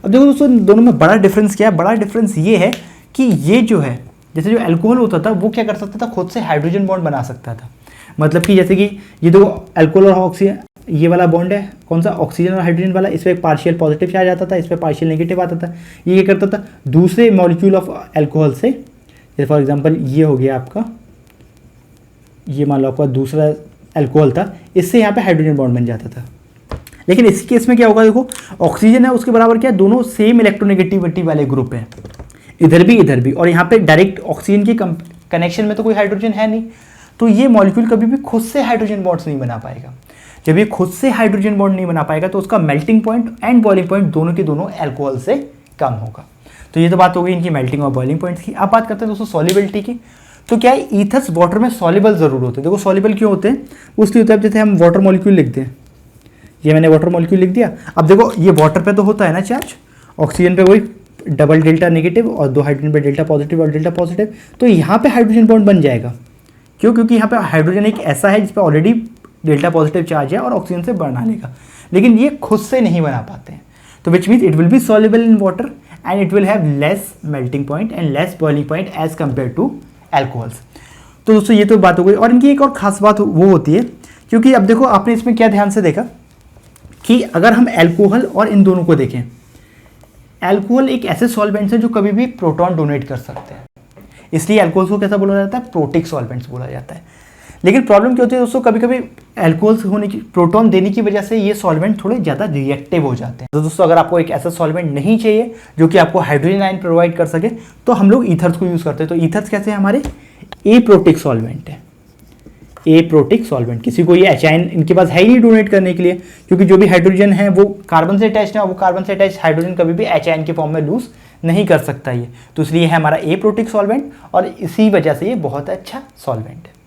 A: अब देखो दोस्तों दोनों में बड़ा डिफरेंस क्या है, बड़ा डिफरेंस ये है कि ये जो है जैसे जो अल्कोहल होता था वो क्या कर सकता था, खुद से हाइड्रोजन बॉन्ड बना सकता था। मतलब कि जैसे कि ये दो अल्कोहल और ऑक्सीजन, ये वाला बॉन्ड है कौन सा, ऑक्सीजन और हाइड्रोजन वाला, इस पर पार्शियल पॉजिटिव चार्ज आता था, इस पर पार्शियल नेगेटिव आता था। ये क्या करता था, दूसरे मॉलिक्यूल ऑफ अल्कोहल से, जैसे फॉर एग्जांपल ये हो गया आपका, ये मान लो आपका दूसरा अल्कोहल था, इससे यहाँ पे हाइड्रोजन बॉन्ड बन जाता था। लेकिन इस केस में क्या होगा, देखो ऑक्सीजन है उसके बराबर क्या, दोनों सेम इलेक्ट्रोनेगेटिविटी वाले ग्रुप हैं, इधर भी, और यहाँ पे डायरेक्ट ऑक्सीजन की कनेक्शन में तो कोई हाइड्रोजन है नहीं, तो ये मॉलिक्यूल कभी भी खुद से हाइड्रोजन बॉन्ड्स नहीं बना पाएगा। जब ये खुद से हाइड्रोजन बॉन्ड नहीं बना पाएगा तो उसका melting point and boiling point दोनों के दोनों अल्कोहल से कम होगा। तो ये तो बात हो गई इनकी मेल्टिंग और बॉइलिंग पॉइंट्स की। अब बात करते हैं दोस्तों सॉल्युबिलिटी की। तो क्या है, ईथर्स वाटर में सॉल्युबल जरूर होते हैं। देखो सॉल्युबल क्यों होते हैं, उसलिए होता है जैसे हम वाटर मॉलिक्यूल लिखते हैं, ये मैंने वाटर मॉलिक्यूल लिख दिया। अब देखो ये वाटर पे तो होता है ना चार्ज, ऑक्सीजन पे वही डबल डेल्टा नेगेटिव और दो हाइड्रोजन पे डेल्टा पॉजिटिव और डेल्टा पॉजिटिव, तो यहाँ पे हाइड्रोजन बॉन्ड बन जाएगा। क्यों, क्योंकि यहाँ पे हाइड्रोजन एक ऐसा है जिस पे ऑलरेडी डेल्टा पॉजिटिव चार्ज है और ऑक्सीजन से बना लेगा, लेकिन ये खुद से नहीं बना पाते हैं। तो which means it will be soluble in water and it will have less melting point and less boiling point as compared to alcohols. तो दोस्तों ये तो बात हो गई। और इनकी एक और खास बात वो होती है, क्योंकि अब देखो आपने इसमें क्या ध्यान से देखा कि अगर हम एल्कोहल और इन दोनों को देखें, एल्कोहल एक ऐसे सॉल्वेंट्स है जो कभी भी प्रोटॉन डोनेट कर सकते हैं, इसलिए एल्कोहल्स को कैसा बोला जाता है, प्रोटिक सॉल्वेंट्स बोला जाता है। लेकिन प्रॉब्लम क्या होती है दोस्तों, कभी कभी एल्कोहल्स होने की, प्रोटॉन देने की वजह से ये सॉल्वेंट थोड़े ज़्यादा रिएक्टिव हो जाते हैं। तो दोस्तों अगर आपको एक ऐसा सॉल्वेंट नहीं चाहिए जो कि आपको हाइड्रोजन आयन प्रोवाइड कर सके, तो हम लोग ईथर्स को यूज़ करते हैं। तो ईथर्स कैसे हैं, हमारे एप्रोटिक सॉल्वेंट है, एप्रोटिक सॉल्वेंट। किसी को ये एच आयन इनके पास है ही नहीं डोनेट करने के लिए, क्योंकि जो भी हाइड्रोजन है वो कार्बन से अटैच है, वो कार्बन से अटैच हाइड्रोजन कभी भी एच आयन के फॉर्म में लूज नहीं कर सकता ये, तो इसलिए है हमारा एप्रोटिक सॉल्वेंट और इसी वजह से ये बहुत अच्छा सॉल्वेंट है।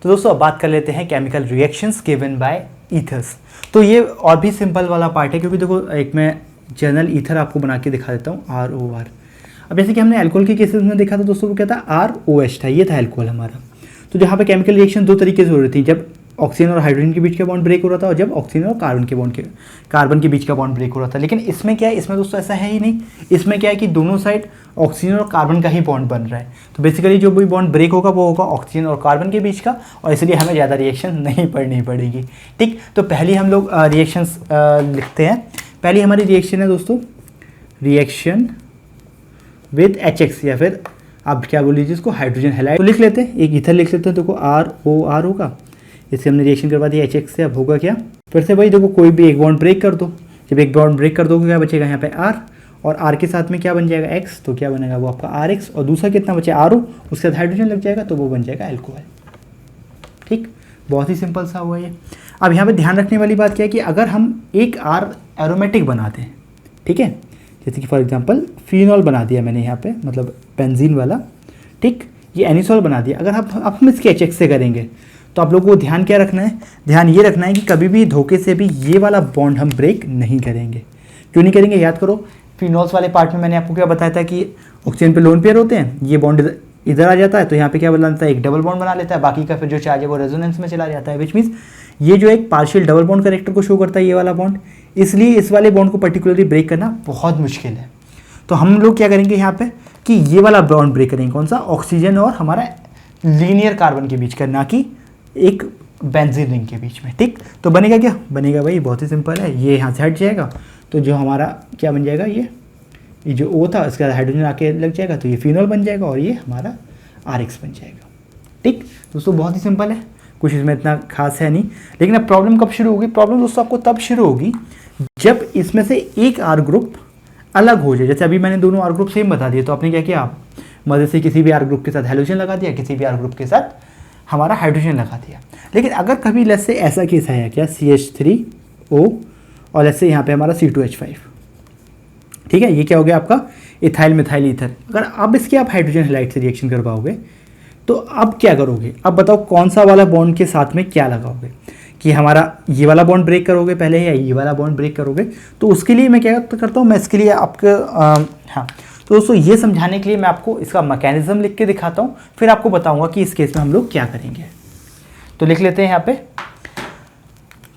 A: तो दोस्तों अब बात कर लेते हैं chemical reactions given by ethers. तो ये और भी सिंपल वाला पार्ट है, क्योंकि देखो एक मैं जनरल ईथर आपको बना के दिखा देता हूँ, ROR। अब जैसे कि हमने अल्कोहल के केसेस में देखा था दोस्तों, वो क्या था, ROH था, ये था अल्कोहल हमारा। तो जहाँ पे केमिकल रिएक्शन दो तरीके से हो रही थी, जब ऑक्सीजन और हाइड्रोजन के बीच का बॉन्ड ब्रेक हो रहा था और जब ऑक्सीजन और कार्बन के बीच का बॉन्ड ब्रेक हो रहा था। लेकिन इसमें क्या है, इसमें दोस्तों ऐसा है ही नहीं। इसमें क्या है कि दोनों साइड ऑक्सीजन और कार्बन का ही बॉन्ड बन रहा है, तो बेसिकली जो भी बॉन्ड ब्रेक होगा वो होगा ऑक्सीजन और कार्बन के बीच का, और इसलिए हमें ज़्यादा रिएक्शन नहीं पढ़नी पड़ेगी। ठीक, तो पहले हम लोग रिएक्शंस लिखते हैं। पहली हमारी रिएक्शन है दोस्तों, रिएक्शन विद HX या फिर आप क्या बोल लीजिए इसको, हाइड्रोजन हैलाइड। तो लिख लेते हैं, एक ईथर लिख लेते हैं, देखो ROR होगा, इससे हमने रिएक्शन करवा दिया HX से। अब होगा क्या, फिर से भाई देखो कोई भी एक बॉन्ड ब्रेक कर दो, जब एक बॉन्ड ब्रेक कर दो क्या बचेगा यहाँ पे R, और R के साथ में क्या बन जाएगा X, तो क्या बनेगा वो आपका RX, और दूसरा कितना बचे RO, उसके साथ हाइड्रोजन लग जाएगा तो वो बन जाएगा अल्कोहल। ठीक, बहुत ही सिंपल सा हुआ ये। अब यहाँ पे ध्यान रखने वाली बात क्या है कि अगर हम एक R एरोमेटिक बनाते हैं, ठीक है, जैसे कि फॉर एग्जांपल फिनॉल बना दिया मैंने यहाँ पे, मतलब बेंजीन वाला, ठीक, ये एनिसॉल बना दिया। अगर आप हम इसके HX से करेंगे तो आप लोगों को ध्यान क्या रखना है, ध्यान ये रखना है कि कभी भी धोखे से भी ये वाला बॉन्ड हम ब्रेक नहीं करेंगे। क्यों नहीं करेंगे, याद करो फिनॉल्स वाले पार्ट में मैंने आपको क्या बताया था कि ऑक्सीजन पे लोन पेयर होते हैं, ये बॉन्ड इधर आ जाता है तो यहाँ पे क्या बना लेता है, एक डबल बॉन्ड बना लेता है, बाकी का फिर जो चार्ज है वो रेजोनेंस में चला जाता है, विच मीन्स ये जो एक पार्शियल डबल बॉन्ड कैरेक्टर को शो करता है ये वाला बॉन्ड, इसलिए इस वाले बॉन्ड को पर्टिकुलरली ब्रेक करना बहुत मुश्किल है। तो हम लोग क्या करेंगे यहाँ पे कि ये वाला बॉन्ड ब्रेक करेंगे, कौन सा, ऑक्सीजन और हमारा लीनियर कार्बन के बीच का, ना कि एक बेंजीन रिंग के बीच में। ठीक, तो बनेगा क्या, बनेगा भाई बहुत ही सिंपल है, ये यहाँ से हट जाएगा तो जो हमारा क्या बन जाएगा, ये ये जो O था इसका हाइड्रोजन आके लग जाएगा तो ये फिनॉल बन जाएगा और ये हमारा RX बन जाएगा। ठीक दोस्तों, बहुत ही सिंपल है, कुछ इसमें इतना खास है नहीं। लेकिन अब प्रॉब्लम कब शुरू होगी? प्रॉब्लम दोस्तों आपको तब शुरू होगी जब इसमें से एक R ग्रुप अलग हो जाए। जैसे अभी मैंने दोनों R ग्रुप सेम बता दिए तो आपने क्या किया, आप मदद से किसी भी R ग्रुप के साथ हाइड्रोजन लगा दिया, किसी भी R ग्रुप के साथ हमारा हाइड्रोजन लगा दिया। लेकिन अगर कभी लेट्स से ऐसा केस आया क्या, CH3O और लेट्स से यहाँ पे हमारा C2H5, ठीक है, ये क्या हो गया आपका इथाइल मिथाइल ईथर। अगर अब इसके आप हाइड्रोजन हैलाइड से रिएक्शन करवाओगे तो अब क्या करोगे? अब बताओ कौन सा वाला बॉन्ड के साथ में क्या लगाओगे, कि हमारा ये वाला बॉन्ड ब्रेक करोगे पहले या ये वाला बॉन्ड ब्रेक करोगे? तो उसके लिए मैं क्या करता हूँ, मैं इसके लिए आपके हाँ, तो दोस्तों ये समझाने के लिए मैं आपको इसका मैकेनिज्म लिख के दिखाता हूँ, फिर आपको बताऊँगा कि इस केस में हम लोग क्या करेंगे। तो लिख लेते हैं यहाँ पे,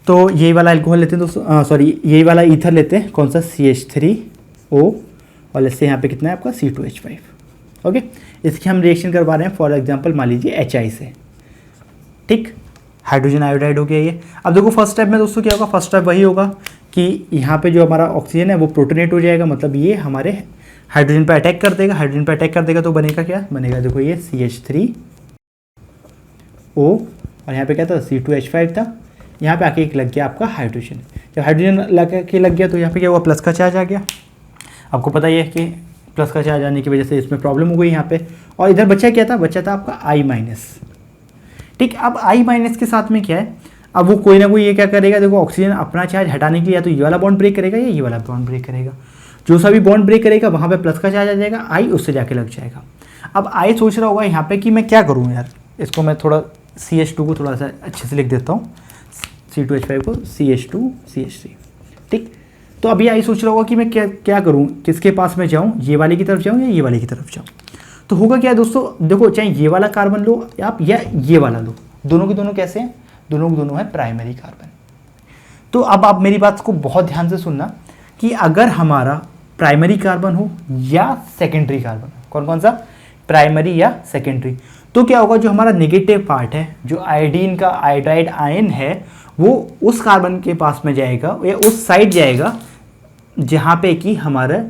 A: तो यही वाला अल्कोहल लेते हैं दोस्तों, सॉरी यही वाला ईथर लेते हैं, कौन सा CH3O और इससे यहाँ पे कितना है आपका C2H5। ओके, इसकी हम रिएक्शन करवा रहे हैं फॉर एग्जांपल मान लीजिए HI से। ठीक, हाइड्रोजन आयोडाइड हो गया ये। अब देखो फर्स्ट स्टेप में दोस्तों क्या होगा, फर्स्ट स्टेप वही होगा कि यहाँ पे जो हमारा ऑक्सीजन है वो प्रोटोनेट हो जाएगा, मतलब ये हमारे हाइड्रोजन पर अटैक कर देगा। हाइड्रोजन पर अटैक कर देगा तो बनेगा क्या, बनेगा देखो ये CH3O और यहाँ पे क्या था C2H5 था, यहाँ पे आके एक लग गया आपका हाइड्रोजन। जब हाइड्रोजन लग गया तो यहाँ पे क्या हुआ, प्लस का चार्ज आ गया। आपको पता ही है कि प्लस का चार्ज आने की वजह से इसमें प्रॉब्लम हो गई यहाँ पे। और इधर बचा क्या था, बचा था आपका I-। ठीक, अब I- के साथ में क्या है, अब वो कोई ना कोई ये क्या करेगा, देखो ऑक्सीजन अपना चार्ज हटाने के लिए या तो ये वाला बॉन्ड ब्रेक करेगा या ये वाला बॉन्ड ब्रेक करेगा। जो सा भी बॉन्ड ब्रेक करेगा वहाँ पे प्लस का चार्ज आ जाएगा, I उससे जाके लग जाएगा। अब I सोच रहा होगा यहाँ पे कि मैं क्या करूँ यार, इसको मैं थोड़ा CH2 को थोड़ा सा अच्छे से लिख देता हूँ, C2H5 को CH2 CH3। ठीक, तो अभी आई सोच रहा होगा कि मैं क्या करूं, किसके पास में जाऊं, ये वाले की तरफ जाऊं या ये वाले की तरफ जाऊं। तो होगा क्या दोस्तों, देखो चाहे ये वाला कार्बन लो आप या ये वाला लो, दोनों के दोनों कैसे हैं, दोनों के दोनों है प्राइमरी कार्बन। तो अब आप मेरी बात को बहुत ध्यान से सुनना कि अगर हमारा प्राइमरी कार्बन हो या सेकेंडरी कार्बन हो, कौन कौन सा, प्राइमरी या सेकेंडरी, तो क्या होगा, जो हमारा नेगेटिव पार्ट है, जो आयोडीन का आयोडाइड आयन है, वो उस कार्बन के पास में जाएगा या उस साइड जाएगा जहाँ पे कि हमारा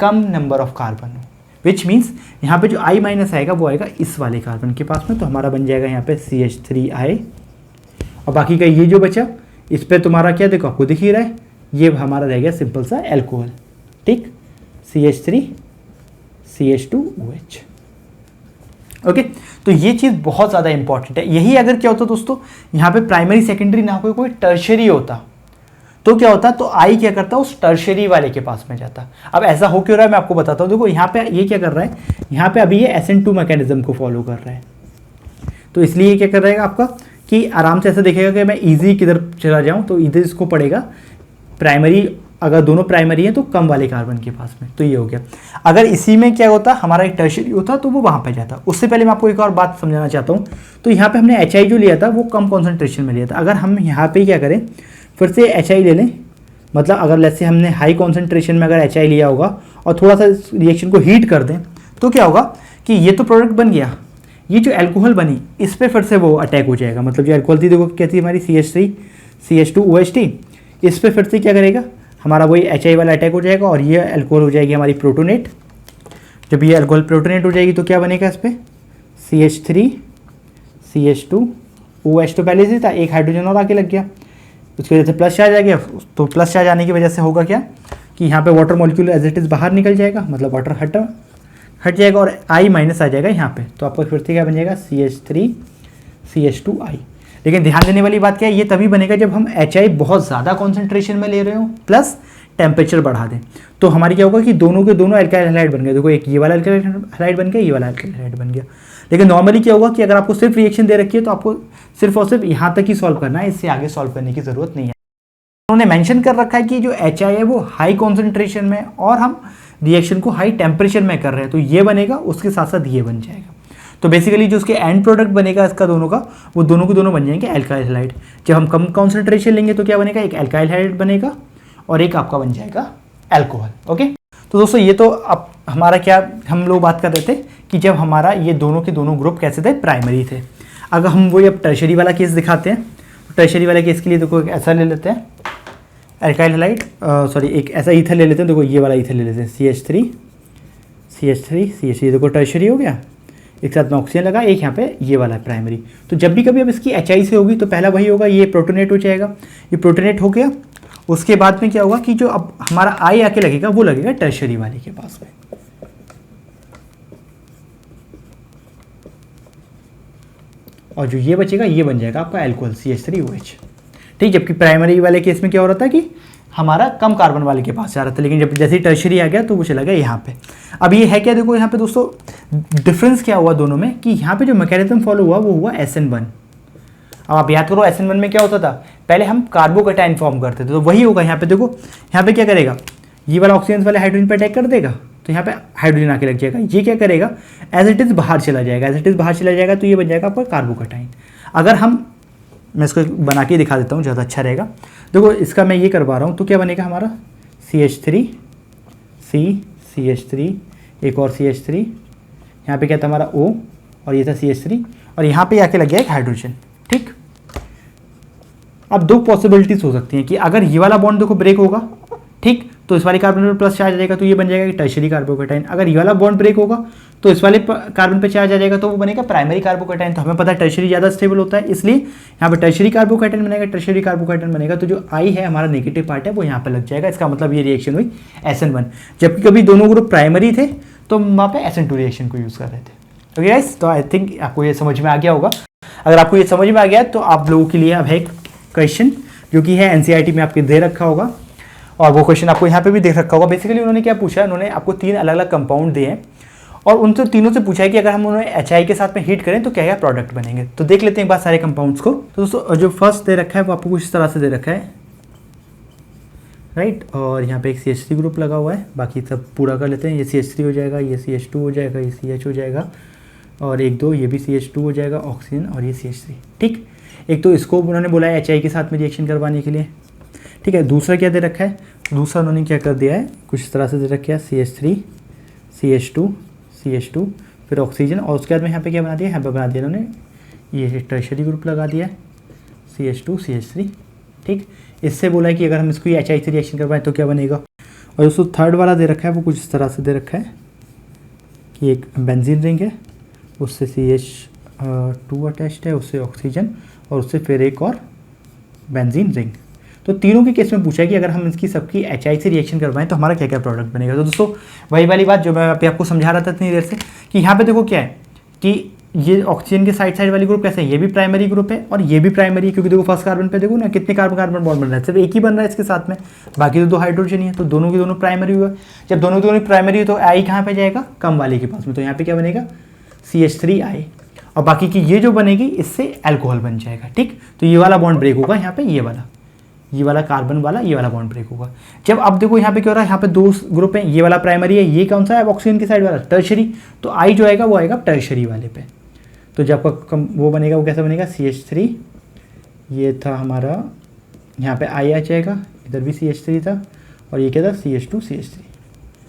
A: कम नंबर ऑफ कार्बन हो, विच मीन्स यहाँ पे जो I- आएगा वो आएगा इस वाले कार्बन के पास में, तो हमारा बन जाएगा यहाँ पे CH3I। और बाकी का ये जो बचा इस पे तुम्हारा क्या, देखो आपको दिख ही रहा है, ये हमारा रह गया सिंपल सा एल्कोहल। ठीक, CH3 CH2OH। ओके, तो ये चीज़ बहुत ज़्यादा इंपॉर्टेंट है। यही अगर क्या होता दोस्तों, यहाँ पे प्राइमरी सेकेंडरी ना कोई टर्शरी होता तो क्या होता, तो आई क्या करता, उस टर्शरी वाले के पास में जाता। अब ऐसा हो क्यों रहा है मैं आपको बताता हूँ। देखो यहाँ पे ये क्या कर रहा है, यहाँ पे अभी ये SN2 मैकेनिज्म को फॉलो कर रहा है, तो इसलिए क्या कर रहेगा आपका कि आराम से ऐसा देखेगा कि मैं इजी किधर चला जाऊँ, तो इधर इसको पड़ेगा प्राइमरी, अगर दोनों प्राइमरी हैं तो कम वाले कार्बन के पास में, तो ये हो गया। अगर इसी में क्या होता, हमारा एक टर्शरी होता तो वो वहाँ पे जाता। उससे पहले मैं आपको एक और बात समझाना चाहता हूँ। तो यहाँ पे हमने HI जो लिया था वो कम कॉन्सेंट्रेशन में लिया था। अगर हम यहाँ पे क्या करें, फिर से HI ले लें, मतलब अगर लेट्स से हमने हाई कॉन्सेंट्रेशन में अगर HI लिया होगा और थोड़ा सा रिएक्शन को हीट कर दें, तो क्या होगा कि ये तो प्रोडक्ट बन गया, ये जो एल्कोहल बनी इस पर फिर से वो अटैक हो जाएगा। मतलब जो एल्कोहल थी देखो क्या थी हमारी CH3 CH2OH, इस पर फिर से क्या करेगा, हमारा वही HI वाला अटैक हो जाएगा और ये एल्कोहल हो जाएगी हमारी प्रोटोनेट। जब ये एल्कोहल प्रोटोनेट हो जाएगी तो क्या बनेगा इस पर, CH3 CH2OH तो पहले से था, एक हाइड्रोजन और आके लग गया, उसकी वजह से प्लस चार्ज आ गया। तो प्लस चार्ज आने की वजह से होगा क्या कि यहाँ पे water molecule as it is बाहर निकल जाएगा, मतलब वाटर हट जाएगा और I- आ जाएगा यहाँ पे, तो आपका फिर से क्या बन जाएगा CH3 CH2I। लेकिन ध्यान देने वाली बात क्या है, ये तभी बनेगा जब हम HI बहुत ज़्यादा कॉन्सेंट्रेशन में ले रहे हो प्लस टेम्परेचर बढ़ा दें, तो हमारी क्या होगा कि दोनों के दोनों एल्काइल हैलाइड बन गए। देखो एक ये वाला एल्काइल हैलाइड बन गया, ये वाला एल्काइल हैलाइड बन गया। लेकिन नॉर्मली क्या होगा कि अगर आपको सिर्फ रिएक्शन दे रखी है तो आपको सिर्फ और सिर्फ यहाँ तक ही सॉल्व करना है, इससे आगे सॉल्व करने की ज़रूरत नहीं है। उन्होंने मेंशन कर रखा है कि जो HI है वो हाई कॉन्सेंट्रेशन में और हम रिएक्शन को हाई टेम्परेचर में कर रहे हैं, तो ये बनेगा, उसके साथ साथ ये बन जाएगा। तो बेसिकली जो उसके एंड प्रोडक्ट बनेगा इसका दोनों का, वो दोनों के दोनों बन जाएंगे एल्काइल हैलाइड। जब हम कम कॉन्सेंट्रेशन लेंगे तो क्या बनेगा, एक एल्काइल हैलाइड बनेगा और एक आपका बन जाएगा एल्कोहल। ओके, तो दोस्तों ये तो अब हमारा क्या, हम लोग बात कर रहे थे कि जब हमारा ये दोनों के दोनों ग्रुप कैसे थे, प्राइमरी थे। अगर हम वही अब टर्शरी वाला केस दिखाते हैं, टर्शरी वाले केस के लिए देखो ऐसा ले लेते हैं, एल्काइल हैलाइड, सॉरी एक ऐसा ईथर ले लेते हैं, देखो ये वाला ईथर ले लेते हैं, CH3 देखो टर्शरी हो गया, एक साथ में ऑक्सीजन लगा, एक यहाँ पे ये वाला है प्राइमरी। तो जब भी कभी अब इसकी HI से होगी तो पहला वही होगा, ये प्रोटोनेट हो जाएगा, ये प्रोटोनेट हो गया। उसके बाद में क्या होगा कि जो अब हमारा आई आके लगेगा वो लगेगा टर्शरी वाले के पास में, और जो ये बचेगा ये बन जाएगा आपका एल्कोहल CH3OH। ठीक, जबकि प्राइमरी वाले केस में क्या हो रहा था कि हमारा कम कार्बन वाले के पास जा रहा था, लेकिन जब जैसे ही टर्शरी आ गया तो वो चला गया यहाँ पे। अब ये है क्या, देखो यहाँ पे दोस्तों डिफरेंस क्या हुआ दोनों में, कि यहाँ पे जो मैकेनिज्म फॉलो हुआ वो हुआ SN1। अब आप याद करो SN1 में क्या होता था, पहले हम कार्बोकैटायन फॉर्म करते थे, तो वही होगा यहाँ पे। देखो यहाँ पे क्या करेगा, ये वाला ऑक्सीजन वाले हाइड्रोजन पे अटैक कर देगा, तो यहाँ पे हाइड्रोजन आके लग जाएगा, ये क्या करेगा एज इट इज़ बाहर चला जाएगा, तो ये बन जाएगा आपका कार्बोकैटायन। अगर मैं इसको बना के दिखा देता हूँ, ज़्यादा अच्छा रहेगा। देखो इसका मैं ये करवा रहा हूँ, तो क्या बनेगा हमारा CH3 CH3, एक और CH3, यहाँ पे क्या था हमारा O, और ये था CH3, और यहाँ पे आके लग गया एक हाइड्रोजन। ठीक, अब दो पॉसिबिलिटीज हो सकती हैं कि अगर ये वाला बॉन्ड देखो ब्रेक होगा, ठीक, तो इस वाले कार्बन पर प्लस चार्ज आ जाएगा, तो ये बन जाएगा टर्शरी कार्बोकैटायन। अगर ये वाला बॉन्ड ब्रेक होगा तो इस वाले कार्बन पे चार्ज आ जाएगा, तो वो बनेगा प्राइमरी कार्बोकैटायन। तो हमें पता है टर्शरी ज़्यादा स्टेबल होता है, इसलिए यहाँ पे टर्शरी कार्बोकैटायन बनेगा। तो जो आई है हमारा नेगेटिव पार्ट है वो यहाँ पे लग जाएगा। इसका मतलब ये रिएक्शन हुई SN1। जबकि कभी दोनों ग्रुप प्राइमरी थे तो वहाँ पे SN2 रिएक्शन को यूज़ कर रहे थे। ओके गाइस, तो आई थिंक आपको ये समझ में आ गया होगा। अगर आपको ये समझ में आ गया तो आप लोगों के लिए अब है एक क्वेश्चन जो कि है NCERT में आपके दे रखा होगा, और वो क्वेश्चन आपको यहाँ पे भी देख रखा होगा। बेसिकली उन्होंने क्या पूछा है, उन्होंने आपको 3 अलग अलग कंपाउंड दिए हैं और उन तीनों से पूछा है कि अगर हम उन्हें HI के साथ में हीट करें तो क्या क्या प्रोडक्ट बनेंगे। तो देख लेते हैं एक बार सारे कंपाउंड्स को। तो दोस्तों जो फर्स्ट दे रखा है वो आपको कुछ इस तरह से दे रखा है, राइट, और यहाँ पे एक CH3 ग्रुप लगा हुआ है। बाकी सब पूरा कर लेते हैं, ये CH3 हो जाएगा, ये CH2 हो जाएगा, ये CH हो जाएगा, और एक दो ये भी CH2 हो जाएगा ऑक्सीजन, और ये CH3। ठीक, एक तो इसको उन्होंने बोला है HI के साथ में रिएक्शन करवाने के लिए। ठीक है, दूसरा क्या दे रखा है, दूसरा उन्होंने क्या कर दिया है, कुछ इस तरह से दे रखा है CH3 CH2 फिर ऑक्सीजन, और उसके बाद में यहाँ पे क्या बना दिया, यहाँ पे बना दिया उन्होंने ये टर्शरी ग्रुप लगा दिया है CH2 CH3। ठीक, इससे बोला है कि अगर हम इसको HI से रिएक्शन करवाएं तो क्या बनेगा। और दोस्तों थर्ड वाला दे रखा है वो कुछ इस तरह से दे रखा है कि एक बेंजीन रिंग है, उससे CH2 अटैच्ड है, उससे ऑक्सीजन, और उससे फिर एक और बेंजीन रिंग। तो तीनों के केस में पूछा है कि अगर हम इसकी सबकी HI से रिएक्शन करवाएं तो हमारा क्या क्या प्रोडक्ट बनेगा। तो दोस्तों वही वाली बात जो मैं आपको समझा रहा था इतनी देर से, कि यहाँ पे देखो क्या है कि ये ऑक्सीजन के साइड वाली ग्रुप कैसे है, ये भी प्राइमरी ग्रुप है और ये भी प्राइमरी है, क्योंकि देखो फर्स्ट कार्बन पे देखो ना कितने कार्बन बॉन्ड बन रहा है, सिर्फ एक ही बन रहा है इसके साथ में, बाकी तो 2 हाइड्रोजन ही है, तो दोनों की दोनों प्राइमरी हुआ। जब दोनों की दोनों प्राइमरी हो तो आई कहाँ पे जाएगा, कम वाले के पास में, तो यहाँ पे क्या बनेगा CH3I, और बाकी की ये जो बनेगी इससे अल्कोहल बन जाएगा। ठीक, तो ये वाला बॉन्ड ब्रेक होगा यहाँ पे, ये वाला कार्बन वाला ये वाला बॉन्ड ब्रेक होगा। जब अब देखो यहाँ पे क्या हो रहा है, यहाँ पे 2 ग्रुप हैं, ये वाला प्राइमरी है, ये कौन सा है ऑक्सीजन की साइड वाला टर्शरी, तो आई जो आएगा वो आएगा टर्शरी वाले पे। तो जब आपका वो बनेगा वो कैसा बनेगा CH3, ये था हमारा, यहाँ पे आई आ जाएगा, इधर भी CH3 था, और ये क्या था CH2 CH3।